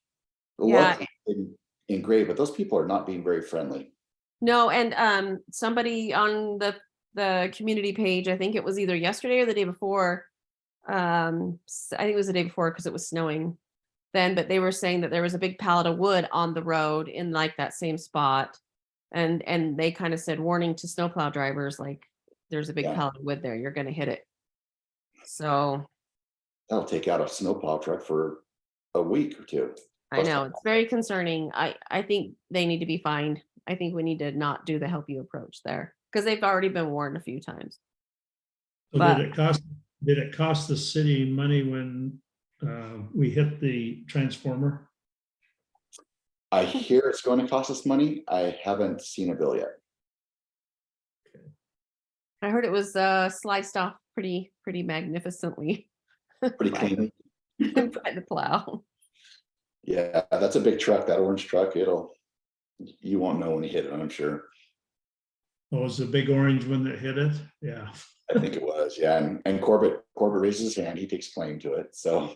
Speaker 2: Yeah.
Speaker 1: Luckily, it didn't engrave, but those people are not being very friendly.
Speaker 2: No, and somebody on the community page, I think it was either yesterday or the day before. I think it was the day before because it was snowing then, but they were saying that there was a big pallet of wood on the road in like that same spot. And they kind of said warning to snowplow drivers, like there's a big
Speaker 1: Yeah.
Speaker 2: pallet of wood there, you're gonna hit it. So
Speaker 1: That'll take out a snowplow truck for a week or two.
Speaker 2: I know it's very concerning. I think they need to be fined. I think we need to not do the help you approach there because they've already been warned a few times.
Speaker 3: So
Speaker 2: But-
Speaker 3: did it cost the city money when we hit the transformer?
Speaker 1: I hear it's going to cost us money. I haven't seen a bill yet.
Speaker 2: I heard it was sliced off pretty magnificently
Speaker 1: Pretty
Speaker 2: by
Speaker 1: cleanly.
Speaker 2: by the plow.
Speaker 1: Yeah, that's a big truck, that orange truck. You won't know when you hit it, I'm sure.
Speaker 3: Oh, was the big orange one that hit it? Yeah.
Speaker 1: I think it was, yeah. And Corbett raises his hand, he takes claim to it, so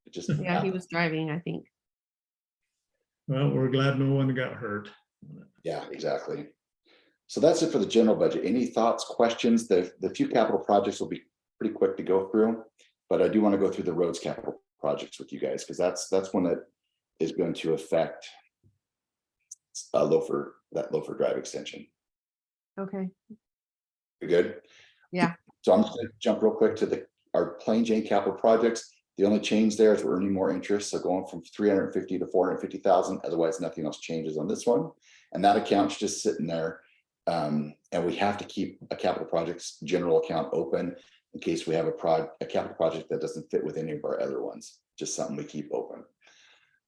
Speaker 1: it just.
Speaker 2: Yeah, he
Speaker 1: happened.
Speaker 2: was driving, I think.
Speaker 3: Well, we're glad no one got hurt.
Speaker 1: Yeah, exactly. So that's it for the general budget. Any thoughts, questions? The few capital projects will be pretty quick to go through, but I do want to go through the roads capital projects with you guys, because that's one that is going to affect Loafer Drive extension.
Speaker 2: Okay.
Speaker 1: You good?
Speaker 2: Yeah.
Speaker 1: So I'm just gonna jump real quick to our Plain Jane capital projects. The only change there is we're earning more interest, so going from 350 to 450,000. Otherwise, nothing else changes on this one, and that account's just sitting there. And we have to keep a capital projects general account open in case we have a capital project that doesn't fit with any of our other ones. Just something we keep open.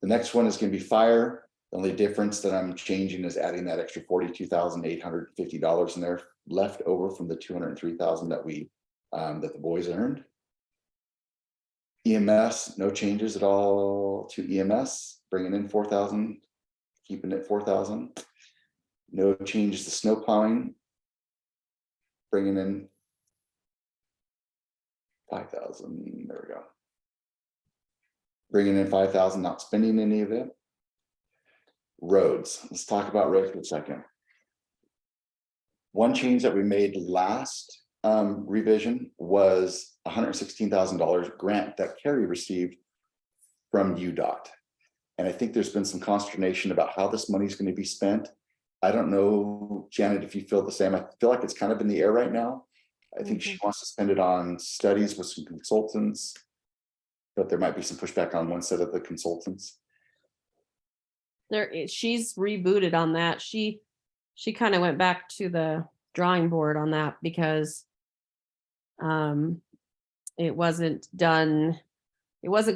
Speaker 1: The next one is going to be fire. The only difference that I'm changing is adding that extra $42,850 in there left over from the $203,000 that the boys earned. EMS, no changes at all to EMS, bringing in 4,000, keeping it 4,000. No changes to snow plowing, bringing in 5,000. There we go. Bringing in 5,000, not spending any of it. Roads, let's talk about roads for a second. One change that we made last revision was $116,000 grant that Kerry received from UDOT. And I think there's been some consternation about how this money is going to be spent. I don't know, Janet, if you feel the same. I feel like it's kind of in the air right now. I think she wants to spend it on studies with some consultants, but there might be some pushback on one set of the consultants.
Speaker 2: She's rebooted on that. She kind of went back to the drawing board on that because it wasn't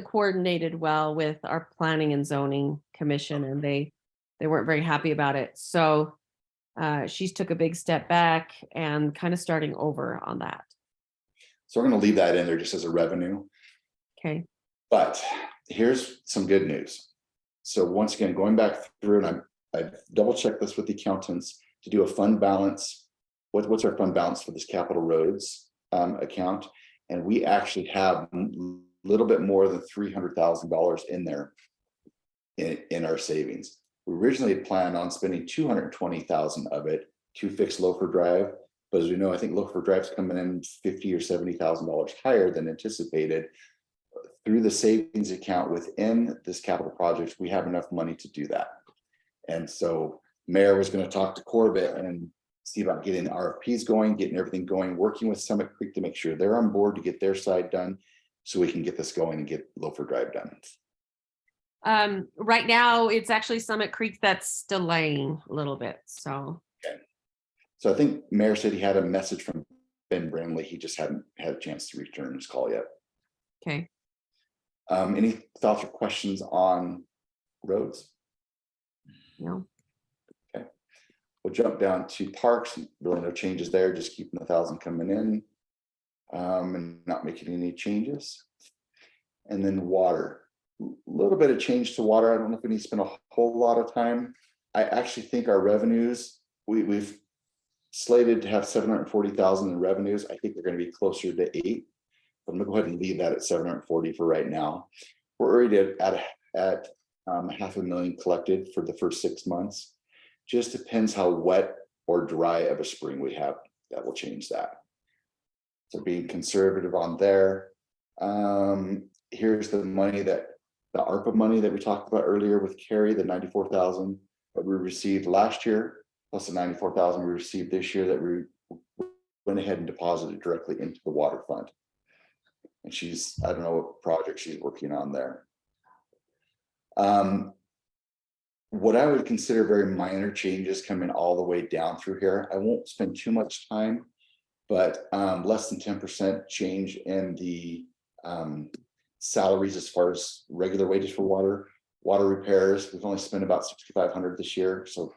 Speaker 2: coordinated well with our planning and zoning commission, and they weren't very happy about it. So she's took a big step back and kind of starting over on that.
Speaker 1: So we're going to leave that in there just as a revenue.
Speaker 2: Okay.
Speaker 1: But here's some good news. So once again, going back through, and I double checked this with the accountants to do a fund balance. What's our fund balance for this capital roads account? And we actually have a little bit more than $300,000 in there in our savings. We originally had planned on spending $220,000 of it to fix Loafer Drive, but as we know, I think Loafer Drive's coming in $50,000 or $70,000 higher than anticipated. Through the savings account within this capital project, we have enough money to do that. And so Mayor was going to talk to Corbett and see about getting RFPs going, getting everything going, working with Summit Creek to make sure they're on board to get their side done so we can get this going and get Loafer Drive done.
Speaker 2: Right now, it's actually Summit Creek that's delaying a little bit. So.
Speaker 1: Okay. So I think Mayor said he had a message from Ben Bramley. He just hadn't had a chance to return his call yet.
Speaker 2: Okay.
Speaker 1: Any thoughts or questions on roads?
Speaker 2: No.
Speaker 1: Okay. We'll jump down to parks. Really no changes there, just keeping 1,000 coming in and not making any changes. And then water, a little bit of change to water. I don't know if we need to spend a whole lot of time. I actually think our revenues, we've slated to have 740,000 in revenues. I think they're going to be closer to 8. I'm gonna go ahead and leave that at 740 for right now. We're already at $500,000 collected for the first 6 months. Just depends how wet or dry of a spring we have. That will change that. So being conservative on there. Here's the money the ARPA money that we talked about earlier with Kerry, the 94,000 that we received last year, plus the 94,000 we received this year that we went ahead and deposited directly into the water fund. And I don't know what project she's working on there. What I would consider very minor changes coming all the way down through here. I won't spend too much time, but less than 10% change in the salaries as far as regular wages for water repairs. We've only spent about $6,500 this year. So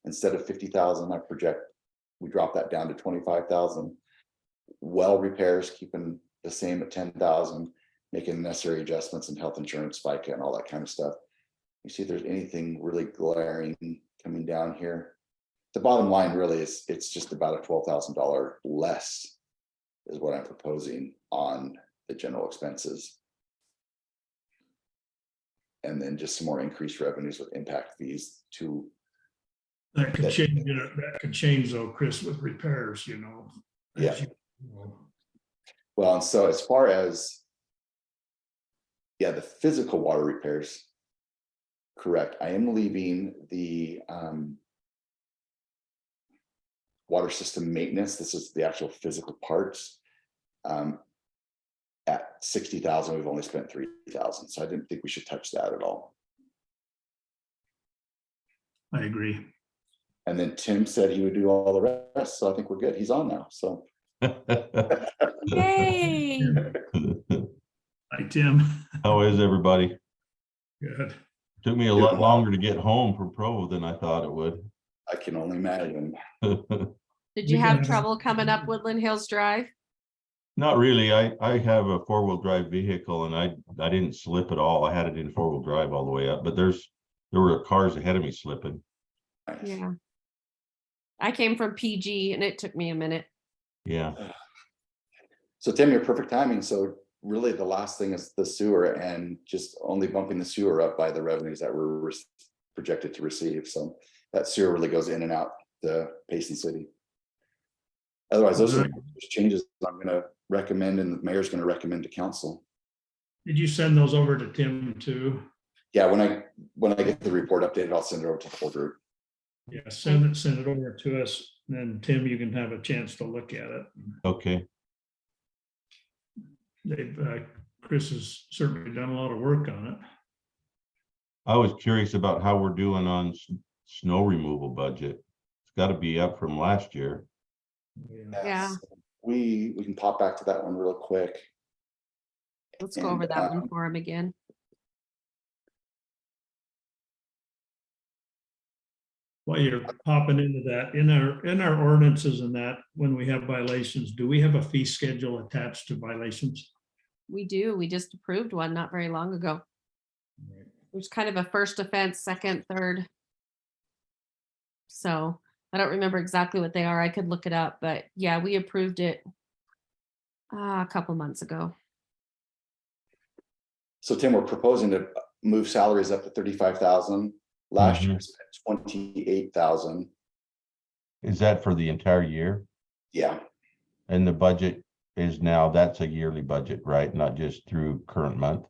Speaker 1: instead of $50,000, I project we drop that down to $25,000. Well repairs, keeping the same at 10,000, making necessary adjustments in health insurance, FICA, and all that kind of stuff. You see if there's anything really glaring coming down here. The bottom line really is it's just about a $12,000 less is what I'm proposing on the general expenses. And then just some more increased revenues with impact fees to.
Speaker 3: That could change, that could change though, Chris, with repairs, as
Speaker 1: Yeah.
Speaker 3: you know.
Speaker 1: Well, and so as far as, the physical water repairs, correct. I am leaving the water system maintenance. This is the actual physical parts at 60,000. We've only spent 3,000. So I didn't think we should touch that at all.
Speaker 3: I agree.
Speaker 1: And then Tim said he would do all the rest. So I think we're good. He's on now. So.
Speaker 2: Yay.
Speaker 3: Hi, Tim.
Speaker 5: How is everybody?
Speaker 3: Good.
Speaker 5: Took me a lot longer to get home from Provo than I thought it would.
Speaker 1: I can only imagine.
Speaker 2: Did you have trouble coming up Woodland Hills Drive?
Speaker 5: Not really. I have a 4-wheel drive vehicle and I didn't slip at all. I had it in 4-wheel drive all the way up, but there were cars ahead of me slipping.
Speaker 1: Nice.
Speaker 2: Yeah. I came from PG and it took me a minute.
Speaker 5: Yeah.
Speaker 1: So Tim, you're perfect timing. So really the last thing is the sewer and just only bumping the sewer up by the revenues that we're projected to receive. So that sewer really goes in and out the Payson City. Otherwise, those are the changes I'm gonna recommend and the mayor's gonna recommend to council.
Speaker 3: Did you send those over to Tim too?
Speaker 1: Yeah, when I get the report updated, I'll send it over to the whole group.
Speaker 3: Yeah, send it over to us, then Tim, you can have a chance to look at it.
Speaker 5: Okay,
Speaker 3: Chris has certainly done a lot of work on it.
Speaker 5: I was curious about how we're doing on snow removal budget. It's got to be up from last year.
Speaker 2: Yeah.
Speaker 1: So we can pop back to that one real quick.
Speaker 2: Let's go over
Speaker 1: And,
Speaker 2: that one for him again.
Speaker 3: While you're popping into that, in our ordinances and that, when we have violations, do we have a fee schedule attached to violations?
Speaker 2: We do. We just approved one not very long ago. There's kind of a first offense, second, third. So I don't remember exactly what they are. I could look it up, but yeah, we approved it a couple months ago.
Speaker 1: So Tim, we're proposing to move salaries up to 35,000. Last year,
Speaker 5: Mhm.
Speaker 1: we spent 28,000.
Speaker 5: Is that for the entire year?
Speaker 1: Yeah,
Speaker 5: And the budget is now, that's a yearly budget, right? Not just through current month?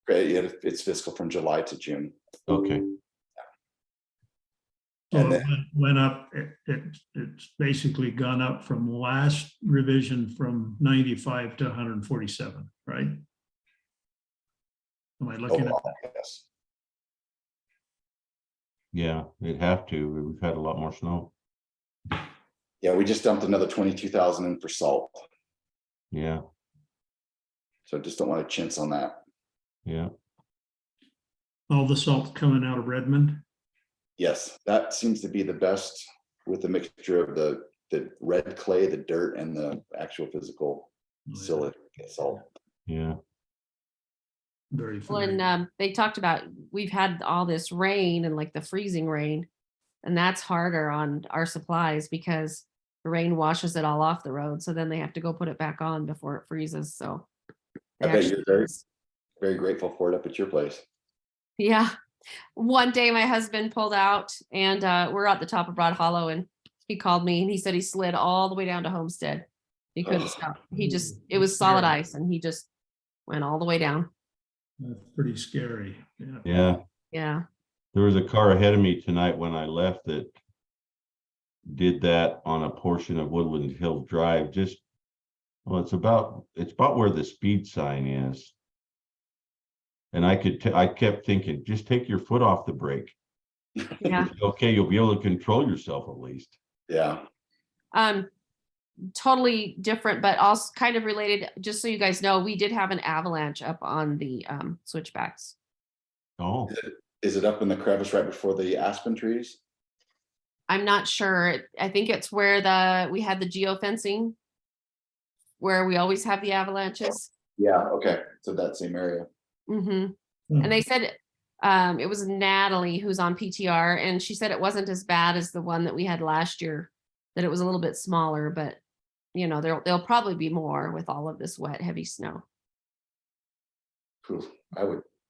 Speaker 1: great. Yeah, it's fiscal from July to June.
Speaker 5: Okay,
Speaker 3: So
Speaker 1: And
Speaker 3: it went up, it's basically gone up from last revision from 95 to 147, right? Am I looking at
Speaker 1: Overall, yes.
Speaker 5: yeah, it'd have to. We've had a lot more snow.
Speaker 1: Yeah, we just dumped another 22,000 in for salt.
Speaker 5: Yeah,
Speaker 1: So just don't want to chintz on that.
Speaker 5: yeah.
Speaker 3: all the salt coming out of Redmond?
Speaker 1: Yes, that seems to be the best with the mixture of the red clay, the dirt, and the actual physical silica salt.
Speaker 5: Yeah,
Speaker 3: Very
Speaker 2: When
Speaker 3: familiar.
Speaker 2: they talked about, we've had all this rain and like the freezing rain, and that's harder on our supplies because the rain washes it all off the road. So then they have to go put it back on before it freezes. So
Speaker 1: I
Speaker 2: it
Speaker 1: bet you're
Speaker 2: actually
Speaker 1: very,
Speaker 2: is-
Speaker 1: very grateful for it up at your place.
Speaker 2: yeah. One day my husband pulled out and we're at the top of Broad Hollow and he called me and he said he slid all the way down to Homestead. He couldn't
Speaker 1: Ugh.
Speaker 2: stop. He just, it was solid ice and he just went all the way down.
Speaker 3: That's pretty scary. Yeah.
Speaker 5: yeah.
Speaker 2: Yeah.
Speaker 5: There was a car ahead of me tonight when I left that did that on a portion of Woodland Hill Drive, just, well, it's about where the speed sign is. And I kept thinking, just take your foot off the brake.
Speaker 2: Yeah.
Speaker 5: Okay, you'll be able to control yourself at least.
Speaker 1: Yeah,
Speaker 2: Totally different, but also kind of related. Just so you guys know, we did have an avalanche up on the switchbacks.
Speaker 5: Oh,
Speaker 1: is it up in the crevice right before the aspen trees?
Speaker 2: I'm not sure. I think it's where we had the geofencing, where we always have the avalanches.
Speaker 1: Yeah, okay, so that same area.
Speaker 2: Hmm. And they said it was Natalie who's on PTR, and she said it wasn't as bad as the one that we had last year, that it was a little bit smaller, but you know, there'll probably be more with all of this wet, heavy snow.
Speaker 1: Phew,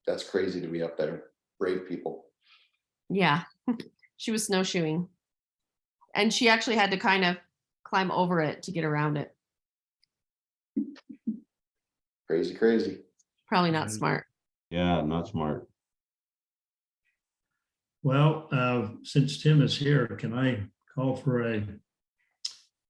Speaker 1: that's crazy to be up there. Brave people.
Speaker 2: Yeah, she was snowshoeing. And she actually had to kind of climb over it to get around it.
Speaker 1: Crazy, crazy.
Speaker 2: Probably not
Speaker 3: Mhm.
Speaker 2: smart.
Speaker 5: yeah, not smart.
Speaker 3: Well, since Tim is here, can I call for a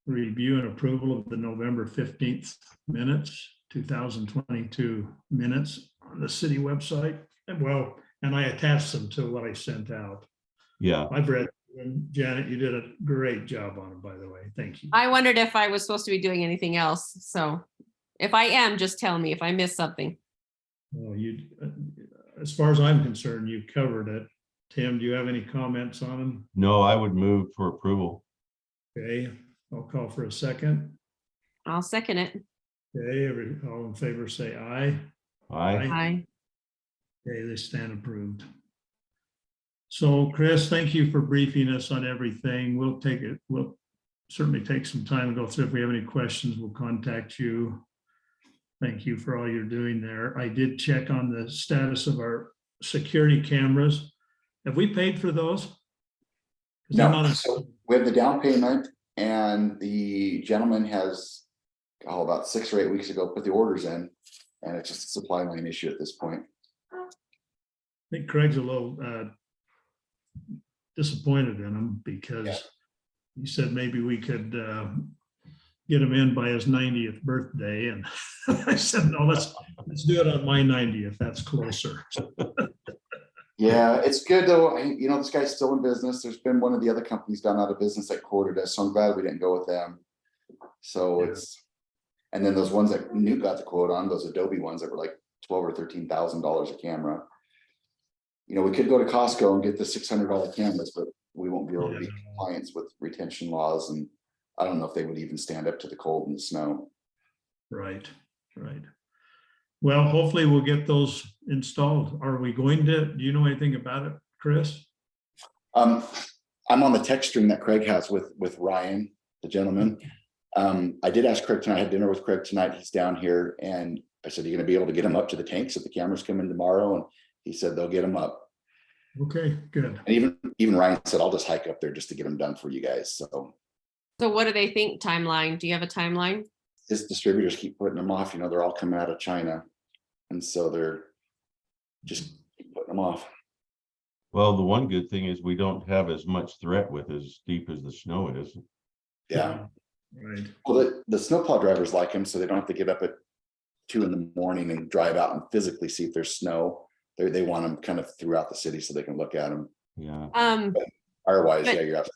Speaker 3: review and approval of the November 15th minutes, 2022 minutes on the city website? And I attached them to what I sent out.
Speaker 5: Yeah,
Speaker 3: I've read, and Janet, you did a great job on it, by the way. Thank you.
Speaker 2: I wondered if I was supposed to be doing anything else. So if I am, just tell me if I missed something.
Speaker 3: Well, as far as I'm concerned, you covered it. Tim, do you have any comments on them?
Speaker 5: no, I would move for approval.
Speaker 3: Okay, I'll call for a second.
Speaker 2: I'll second it.
Speaker 3: Okay, all in favor, say aye.
Speaker 5: Aye.
Speaker 2: Hi.
Speaker 3: Okay, they stand approved. So Chris, thank you for briefing us on everything. We'll certainly take some time to go through. If we have any questions, we'll contact you. Thank you for all you're doing there. I did check on the status of our security cameras. Have we paid for those? 'Cause I'm
Speaker 1: No,
Speaker 3: not-
Speaker 1: so we have the down payment and the gentleman has, about 6 or 8 weeks ago, put the orders in. And it's just a supply line issue at this point.
Speaker 3: I think Craig's a little disappointed in him because he said maybe we could get him in by his 90th birthday. And I said, no, let's do it on my 90th. That's closer.
Speaker 1: Yeah, it's good though. This guy's still in business. There's been one of the other companies gone out of business that quoted us, so I'm glad we didn't go with them. So
Speaker 3: Yeah.
Speaker 1: and then those ones that Newt got the quote on, those Adobe ones that were like $12,000 or $13,000 a camera. We could go to Costco and get the $600 cameras, but we won't be able to be
Speaker 3: Yeah.
Speaker 1: in compliance with retention laws, and I don't know if they would even stand up to the cold and the snow.
Speaker 3: Right, right. Well, hopefully we'll get those installed. Are we going to, do you know anything about it, Chris?
Speaker 1: I'm on the text string that Craig has with Ryan, the gentleman. I did ask Craig tonight. I had dinner with Craig tonight. He's down here, and I said, "You're going to be able to get him up to the tanks if the cameras come in tomorrow?" And he said they'll get him up.
Speaker 3: Okay, good.
Speaker 1: And even Ryan said, "I'll just hike up there just to get them done for you guys." So
Speaker 2: So what do they think timeline? Do you have a timeline?
Speaker 1: his distributors keep putting them off. They're all coming out of China, and so they're just keep putting them off.
Speaker 5: Well, the one good thing is we don't have as much threat with as deep as the snow is.
Speaker 1: Yeah.
Speaker 3: Right.
Speaker 1: Well, the snowplow drivers like him, so they don't have to get up at 2 a.m. and drive out and physically see if there's snow. They want them kind of throughout the city so they can look at them.
Speaker 5: Yeah.
Speaker 1: Otherwise,
Speaker 2: But-
Speaker 1: yeah, you're absolutely.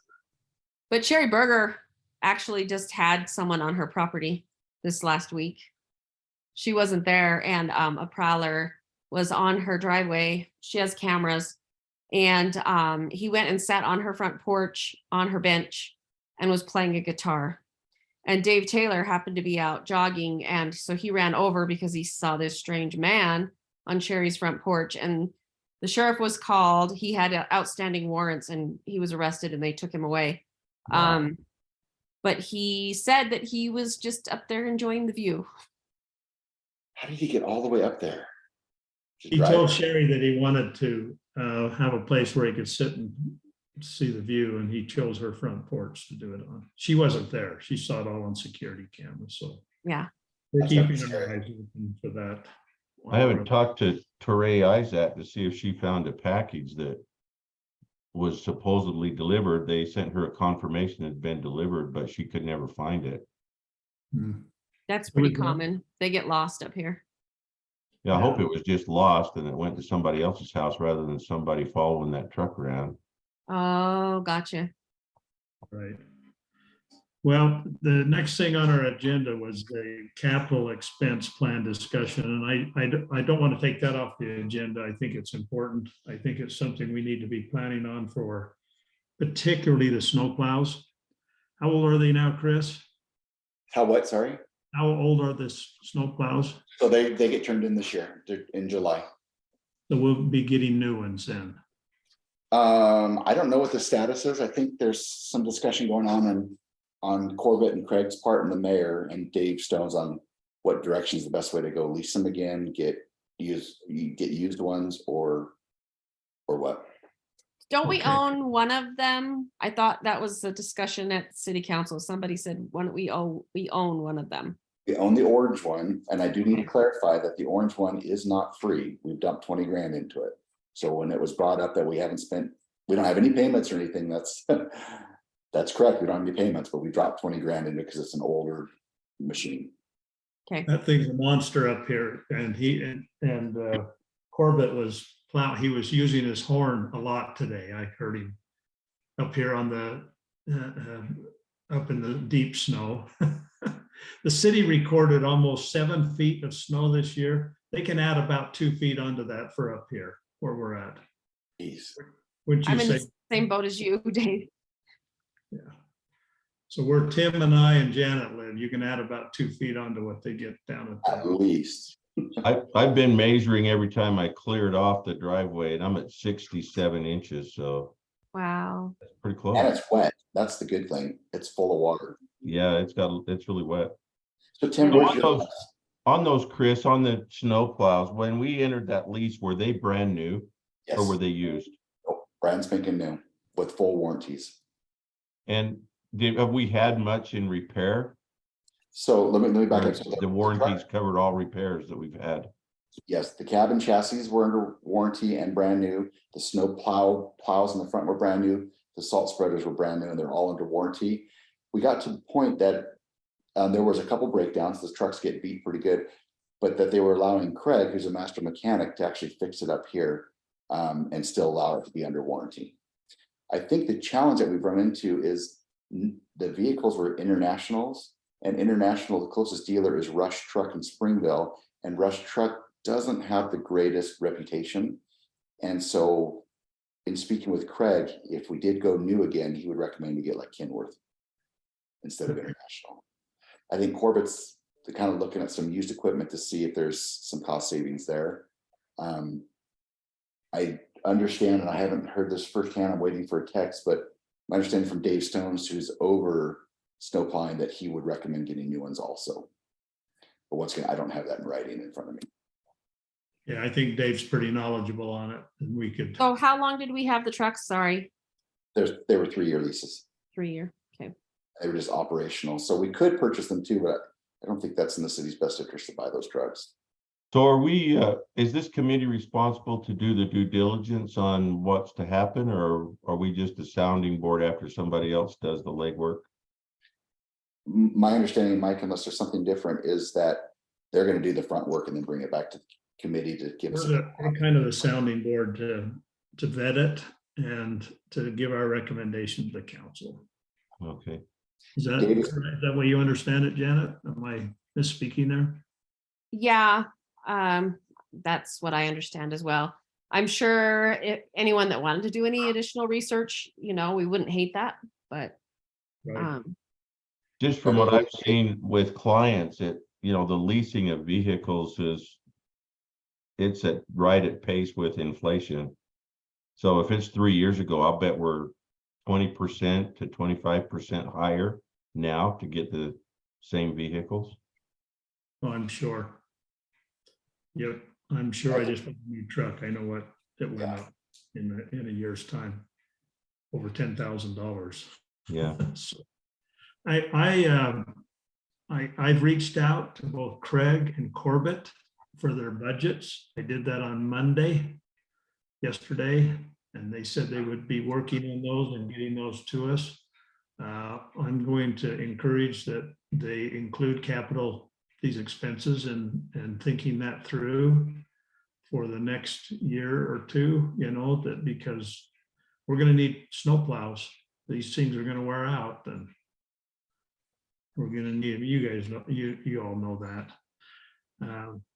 Speaker 2: But Sherry Berger actually just had someone on her property this last week. She wasn't there, and a prowler was on her driveway. She has cameras, and he went and sat on her front porch on her bench and was playing a guitar. And Dave Taylor happened to be out jogging, and so he ran over because he saw this strange man on Sherry's front porch. And the sheriff was called. He had outstanding warrants, and he was arrested, and they took him away.
Speaker 5: Wow.
Speaker 2: But he said that he was just up there enjoying the view.
Speaker 1: How did he get all the way up there? Just
Speaker 3: He
Speaker 1: drive?
Speaker 3: told Sherry that he wanted to have a place where he could sit and see the view, and he chose her front porch to do it on. She wasn't there. She saw it all on security cameras, so
Speaker 2: Yeah.
Speaker 3: we're
Speaker 1: That's
Speaker 3: keeping
Speaker 1: scary.
Speaker 3: our eyes open for that.
Speaker 5: I haven't talked to Teray Isaac to see if she found a package that was supposedly delivered. They sent her a confirmation it had been delivered, but she could never find it.
Speaker 3: Hmm.
Speaker 2: That's
Speaker 3: Who
Speaker 2: pretty
Speaker 3: was that?
Speaker 2: common. They get lost up here.
Speaker 5: Yeah, I hope
Speaker 3: Yeah.
Speaker 5: it was just lost and it went to somebody else's house rather than somebody following that truck around.
Speaker 2: Oh, gotcha.
Speaker 3: Right. Well, the next thing on our agenda was the capital expense plan discussion, and I don't want to take that off the agenda. I think it's important. I think it's something we need to be planning on for particularly the snowplows. How old are they now, Chris?
Speaker 1: How what? Sorry.
Speaker 3: How old are the snowplows?
Speaker 1: So they get turned in this year. They're in July.
Speaker 3: So we'll be getting new ones then.
Speaker 1: I don't know what the status is. I think there's some discussion going on Corbett and Craig's part and the mayor and Dave Stone's on what direction is the best way to go. Lease them again, get used ones, or what?
Speaker 2: Don't we
Speaker 3: Okay.
Speaker 2: own one of them? I thought that was a discussion at city council. Somebody said we own one of them.
Speaker 1: We own the orange one, and I do need to clarify that the orange one is not free. We've dumped 20 grand into it. So when it was brought up that we don't have any payments or anything, that's that's correct. We don't have any payments, but we dropped 20 grand into it because it's an older machine.
Speaker 3: That thing's a monster up here, and Corbett was he was using his horn a lot today. I heard him up here on up in the deep snow. The city recorded almost 7 feet of snow this year. They can add about 2 feet onto that for up here where we're at.
Speaker 1: Jeez.
Speaker 3: Wouldn't you
Speaker 2: I'm in
Speaker 3: say?
Speaker 2: the same boat as you, Dave.
Speaker 3: Yeah. So where Tim and I and Janet live, you can add about 2 feet onto what they get down at.
Speaker 1: At least.
Speaker 5: I've been measuring every time I cleared off the driveway and I'm at 67 inches, so
Speaker 2: Wow.
Speaker 5: that's pretty
Speaker 1: And
Speaker 5: close.
Speaker 1: it's wet. That's the good thing. It's full of water.
Speaker 5: Yeah, it's really wet.
Speaker 1: So Tim,
Speaker 5: So
Speaker 1: where's
Speaker 5: on
Speaker 1: your-
Speaker 5: those, Chris, on the snow plows, when we entered that lease, were they brand new or were
Speaker 1: yes,
Speaker 5: they used?
Speaker 1: Brand spanking new with full warranties.
Speaker 5: And have we had much in repair?
Speaker 1: So let me back
Speaker 5: Or
Speaker 1: up. So
Speaker 5: the
Speaker 1: truck-
Speaker 5: warranties covered all repairs that we've had?
Speaker 1: Yes, the cab and chassis were under warranty and brand new. The snow plows in the front were brand new. The salt spreaders were brand new and they're all under warranty. We got to the point that there was a couple breakdowns. The trucks get beat pretty good, but that they were allowing Craig, who's a master mechanic, to actually fix it up here and still allow it to be under warranty. I think the challenge that we've run into is the vehicles were internationals, and international, the closest dealer is Rush Truck in Springville, and Rush Truck doesn't have the greatest reputation. And so in speaking with Craig, if we did go new again, he would recommend we get like Kenworth instead of international. I think Corbett's kind of looking at some used equipment to see if there's some cost savings there. I understand, and I haven't heard this firsthand, I'm waiting for a text, but my understanding from Dave Stones, who's over snow plowing, that he would recommend getting new ones also. But once again, I don't have that in writing in front of me.
Speaker 3: Yeah, I think Dave's pretty knowledgeable on it and we could,
Speaker 2: So how long did we have the trucks? Sorry,
Speaker 1: They were 3-year leases.
Speaker 2: 3 year. Okay.
Speaker 1: They were just operational. So we could purchase them too, but I don't think that's in the city's best interest to buy those trucks.
Speaker 5: So are we, is this committee responsible to do the due diligence on what's to happen, or are we just a sounding board after somebody else does the legwork?
Speaker 1: My understanding, Mike, unless there's something different, is that they're going to do the front work and then bring it back to the committee to give us.
Speaker 3: we're kind of the sounding board to vet it and to give our recommendation to the council.
Speaker 5: Okay,
Speaker 3: Is that,
Speaker 1: David?
Speaker 3: is that way you understand it, Janet? Am I misspeaking there?
Speaker 2: Yeah, that's what I understand as well. I'm sure if anyone that wanted to do any additional research, we wouldn't hate that, but
Speaker 3: Right.
Speaker 5: just from what I've seen with clients, the leasing of vehicles it's right at pace with inflation. So if it's 3 years ago, I'll bet we're 20% to 25% higher now to get the same vehicles.
Speaker 3: Oh, I'm sure. Yep, I'm sure I just bought a new truck. I know what it went
Speaker 1: Yeah.
Speaker 3: up in a year's time. Over $10,000.
Speaker 5: Yeah.
Speaker 3: So I've reached out to both Craig and Corbett for their budgets. I did that on Monday, yesterday, and they said they would be working on those and getting those to us. I'm going to encourage that they include these expenses and thinking that through for the next year or two, that because we're going to need snow plows. These things are going to wear out, and we're going to need them. You guys know, you all know that.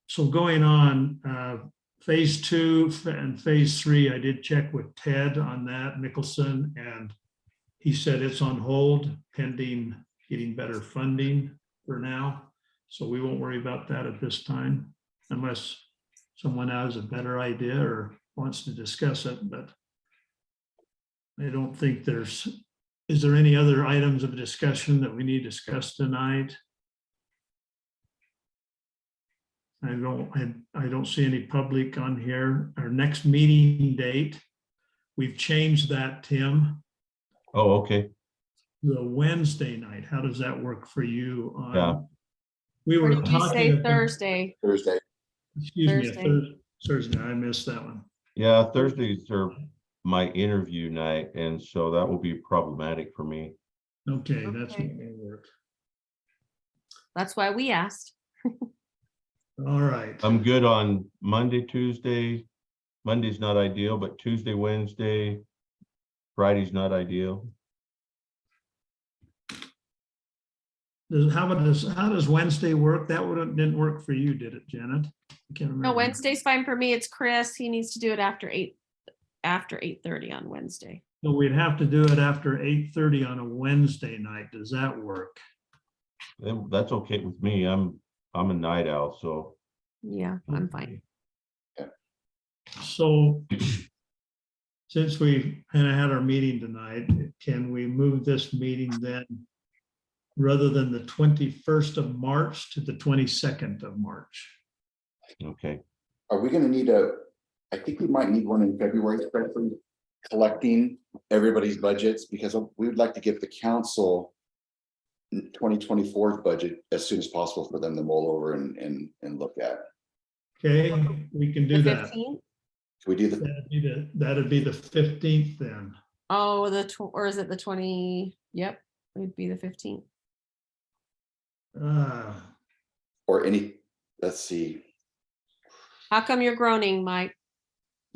Speaker 3: So going on, phase 2 and phase 3, I did check with Ted on that, Mickelson, and he said it's on hold pending getting better funding for now. So we won't worry about that at this time unless someone has a better idea or wants to discuss it, but I don't think is there any other items of discussion that we need to discuss tonight? I don't see any public on here. Our next meeting date, we've changed that, Tim,
Speaker 5: Oh, okay.
Speaker 3: the Wednesday night. How does that work for you?
Speaker 5: Yeah.
Speaker 3: We
Speaker 2: or
Speaker 3: were
Speaker 2: did you
Speaker 3: talking
Speaker 2: say
Speaker 3: about-
Speaker 2: Thursday?
Speaker 1: Thursday.
Speaker 3: Excuse me,
Speaker 2: Thursday?
Speaker 3: Thursday, I missed that one.
Speaker 5: Yeah, Thursdays are my interview night, and so that will be problematic for me.
Speaker 3: Okay, that's
Speaker 2: Okay.
Speaker 3: not gonna work.
Speaker 2: That's why we asked.
Speaker 3: All right.
Speaker 5: I'm good on Monday, Tuesday. Monday's not ideal, but Tuesday, Wednesday, Friday's not ideal.
Speaker 3: How does Wednesday work? That didn't work for you, did it, Janet? I can't remember.
Speaker 2: No, Wednesday's fine for me. It's Chris. He needs to do it after 8:30 on Wednesday.
Speaker 3: So we'd have to do it after 8:30 on a Wednesday night. Does that work?
Speaker 5: That's okay with me. I'm a night owl, so
Speaker 2: Yeah, I'm fine.
Speaker 3: So since we kind of had our meeting tonight, can we move this meeting then rather than the 21st of March to the 22nd of March?
Speaker 5: okay.
Speaker 1: Are we going to need I think we might need one in February, especially collecting everybody's budgets, because we would like to give the council 2024 budget as soon as possible for them to mull over and look at.
Speaker 3: Okay, we can
Speaker 2: The
Speaker 3: do that.
Speaker 2: 15th?
Speaker 1: Can we do the,
Speaker 3: That'd be the 15th then.
Speaker 2: Oh, or is it the 20? Yep, it'd be the 15th.
Speaker 1: or any, let's see,
Speaker 2: How come you're groaning, Mike?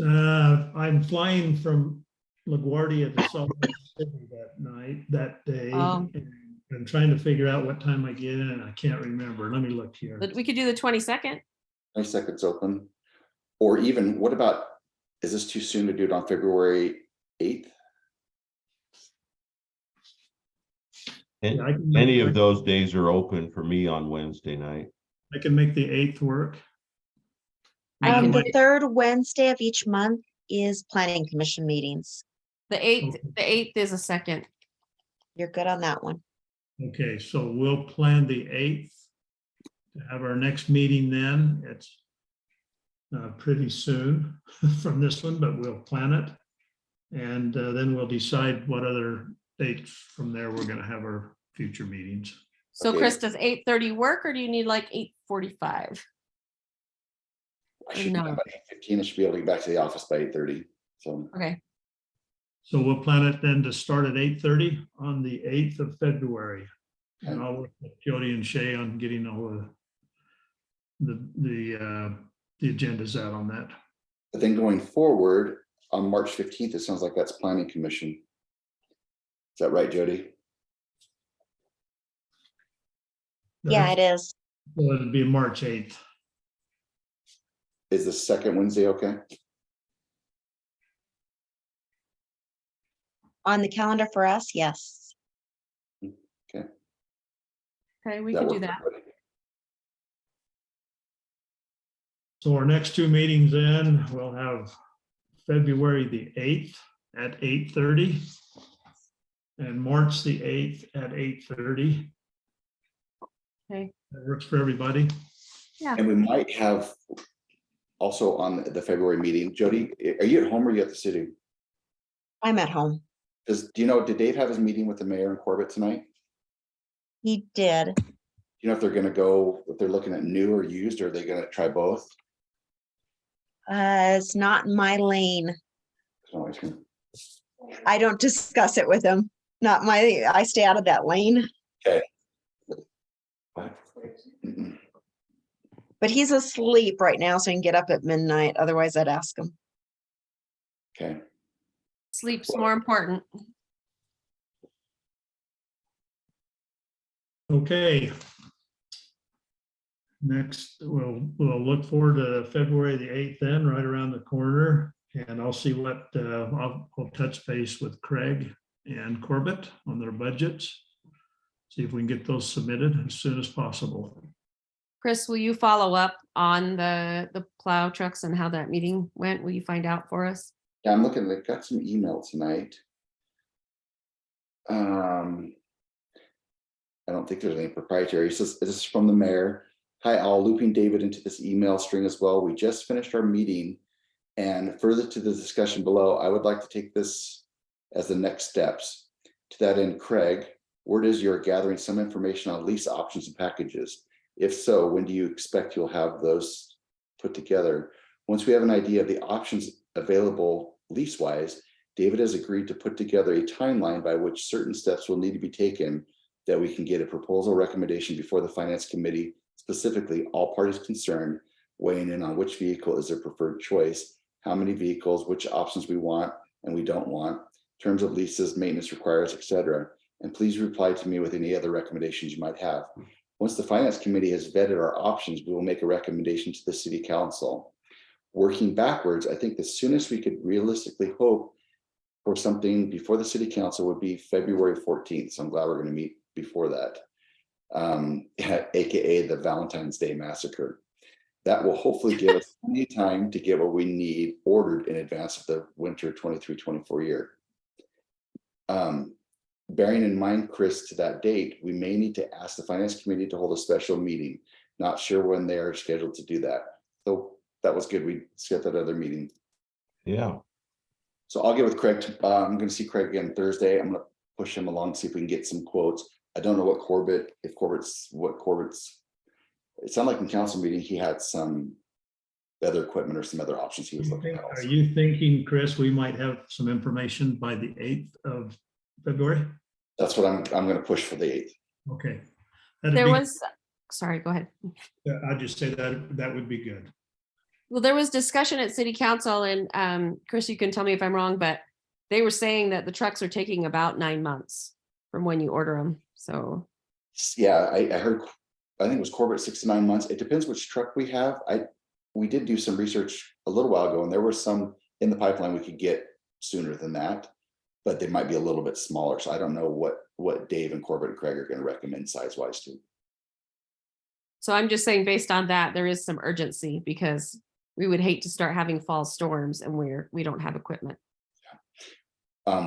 Speaker 3: I'm flying from LaGuardia to Salt Lake City that day.
Speaker 2: Oh.
Speaker 3: and I'm trying to figure out what time I get in. I can't remember. Let me look here.
Speaker 2: But we could do the 22nd.
Speaker 1: 22nd's open. Or even, what about, is this too soon to do it on February 8th?
Speaker 5: And
Speaker 3: I can make-
Speaker 5: any of those days are open for me on Wednesday night.
Speaker 3: I can make the 8th work.
Speaker 2: I can
Speaker 4: The
Speaker 2: do-
Speaker 4: third Wednesday of each month is planning commission meetings.
Speaker 2: The 8th is a second.
Speaker 4: You're good on that one.
Speaker 3: Okay, so we'll plan the 8th to have our next meeting then. It's pretty soon from this one, but we'll plan it. And then we'll decide what other dates from there we're gonna have our future meetings.
Speaker 2: So
Speaker 1: Okay.
Speaker 2: Chris, does 8:30 work or do you need like 8:45?
Speaker 1: I should
Speaker 2: No.
Speaker 1: have about 8:15. I should be able to get back to the office by 8:30. So,
Speaker 2: Okay,
Speaker 3: So we'll plan it then to start at 8:30 on the 8th of February. And I'll work with Jody and Shay on getting all the agendas out on that.
Speaker 1: but then going forward, on March 15th, it sounds like that's planning commission. Is that right, Jody?
Speaker 4: Yeah, it is.
Speaker 3: So it'd be March 8th.
Speaker 1: Is the second Wednesday okay?
Speaker 4: On the calendar for us, yes.
Speaker 2: okay, we
Speaker 1: Does
Speaker 2: can do
Speaker 1: work for
Speaker 2: that.
Speaker 1: everybody?
Speaker 3: So our next two meetings then, we'll have February the 8th at 8:30 and March the 8th at 8:30.
Speaker 2: Okay,
Speaker 3: That works for everybody.
Speaker 1: And we might have also on the February meeting, Jody, are you at home or are you at the city?
Speaker 4: I'm at home.
Speaker 1: Do you know, did Dave have his meeting with the mayor and Corbett tonight?
Speaker 4: He did.
Speaker 1: Do you know if they're gonna go, if they're looking at new or used, or are they gonna try both?
Speaker 4: It's not in my lane.
Speaker 1: No, I can-
Speaker 4: I don't discuss it with him. Not my, I stay out of that lane,
Speaker 1: Mm-mm.
Speaker 4: but he's asleep right now, so he can get up at midnight. Otherwise I'd ask him.
Speaker 1: Okay,
Speaker 2: sleep's more important.
Speaker 3: Okay. Next, we'll look forward to February the 8th then, right around the corner. And I'll see what, I'll touch base with Craig and Corbett on their budgets. See if we can get those submitted as soon as possible.
Speaker 2: Chris, will you follow up on the plow trucks and how that meeting went? Will you find out for us?
Speaker 1: yeah, I'm looking, I got some email tonight. I don't think there's any proprietary. So this is from the mayor. Hi, all, looping David into this email string as well. We just finished our meeting. And further to the discussion below, I would like to take this as the next steps. To that end, Craig, word is you're gathering some information on lease options and packages. If so, when do you expect you'll have those put together? Once we have an idea of the options available lease-wise, David has agreed to put together a timeline by which certain steps will need to be taken that we can get a proposal recommendation before the finance committee, specifically all parties concerned, weighing in on which vehicle is their preferred choice, how many vehicles, which options we want and we don't want, terms of leases, maintenance requires, etc. And please reply to me with any other recommendations you might have. Once the finance committee has vetted our options, we will make a recommendation to the city council. Working backwards, I think the soonest we could realistically hope for something before the city council would be February 14th. So I'm glad we're going to meet before that, AKA the Valentine's Day Massacre. That will hopefully give us plenty of time to get what we need ordered in advance of the winter 23-24 year. Bearing in mind, Chris, to that date, we may need to ask the finance committee to hold a special meeting. Not sure when they are scheduled to do that. So that was good. We skipped that other meeting.
Speaker 5: Yeah,
Speaker 1: So I'll get with Craig. I'm gonna see Craig again Thursday. I'm gonna push him along, see if we can get some quotes. I don't know what Corbett, it sounded like in council meeting, he had some other equipment or some other options he was looking at
Speaker 3: Are
Speaker 1: also.
Speaker 3: you thinking, Chris, we might have some information by the 8th of February?
Speaker 1: That's what I'm gonna push for the 8th.
Speaker 3: Okay. That'd
Speaker 2: There
Speaker 3: be-
Speaker 2: was, sorry, go ahead.
Speaker 3: I'd just say that would be good.
Speaker 2: Well, there was discussion at city council and Chris, you can tell me if I'm wrong, but they were saying that the trucks are taking about 9 months from when you order them. So,
Speaker 1: Yeah, I heard, I think it was Corbett 6 to 9 months. It depends which truck we have. We did do some research a little while ago and there were some in the pipeline we could get sooner than that. But they might be a little bit smaller. So I don't know what Dave and Corbett and Craig are gonna recommend size wise too.
Speaker 2: so I'm just saying based on that, there is some urgency because we would hate to start having fall storms and we don't have equipment.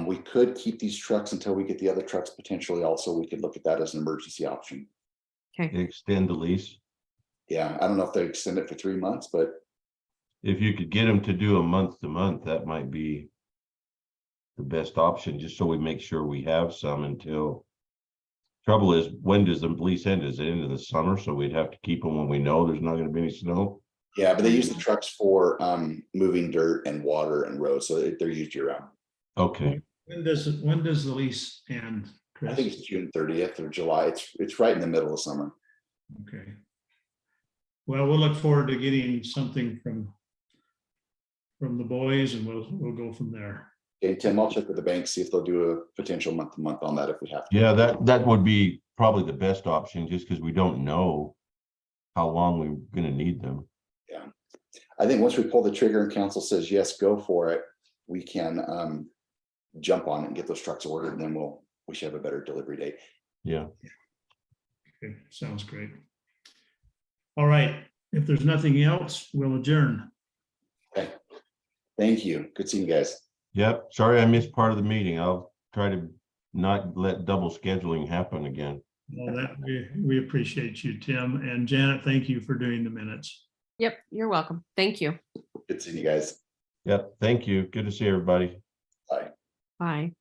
Speaker 1: We could keep these trucks until we get the other trucks potentially also. We could look at that as an emergency option.
Speaker 5: Extend the lease.
Speaker 1: Yeah, I don't know if they extend it for 3 months, but
Speaker 5: If you could get them to do a month to month, that might be the best option, just so we make sure we have some until. Trouble is, when does the lease end? Is it into the summer? So we'd have to keep them when we know there's not gonna be any snow.
Speaker 1: yeah, but they use the trucks for moving dirt and water and roads, so they're used year round.
Speaker 5: Okay,
Speaker 3: When does the lease end,
Speaker 1: I
Speaker 3: Chris?
Speaker 1: think it's June 30th or July. It's right in the middle of summer.
Speaker 3: Okay. Well, we'll look forward to getting something from the boys and we'll go from there.
Speaker 1: Okay, Tim, I'll check with the bank, see if they'll do a potential month to month on that if we have to.
Speaker 5: yeah, that would be probably the best option, just because we don't know how long we're gonna need them.
Speaker 1: I think once we pull the trigger and council says, yes, go for it, we can jump on it and get those trucks ordered, and then we should have a better delivery date.
Speaker 5: Yeah,
Speaker 3: Okay, sounds great. All right, if there's nothing else, we'll adjourn.
Speaker 1: Okay. Thank you. Good seeing you guys.
Speaker 5: yep, sorry I missed part of the meeting. I'll try to not let double scheduling happen again.
Speaker 3: Well, that we appreciate you, Tim, and Janet, thank you for doing the minutes.
Speaker 2: Yep, you're welcome. Thank you.
Speaker 1: Good seeing you guys.
Speaker 5: Yep, thank you. Good to see everybody.
Speaker 1: Bye.
Speaker 2: Bye.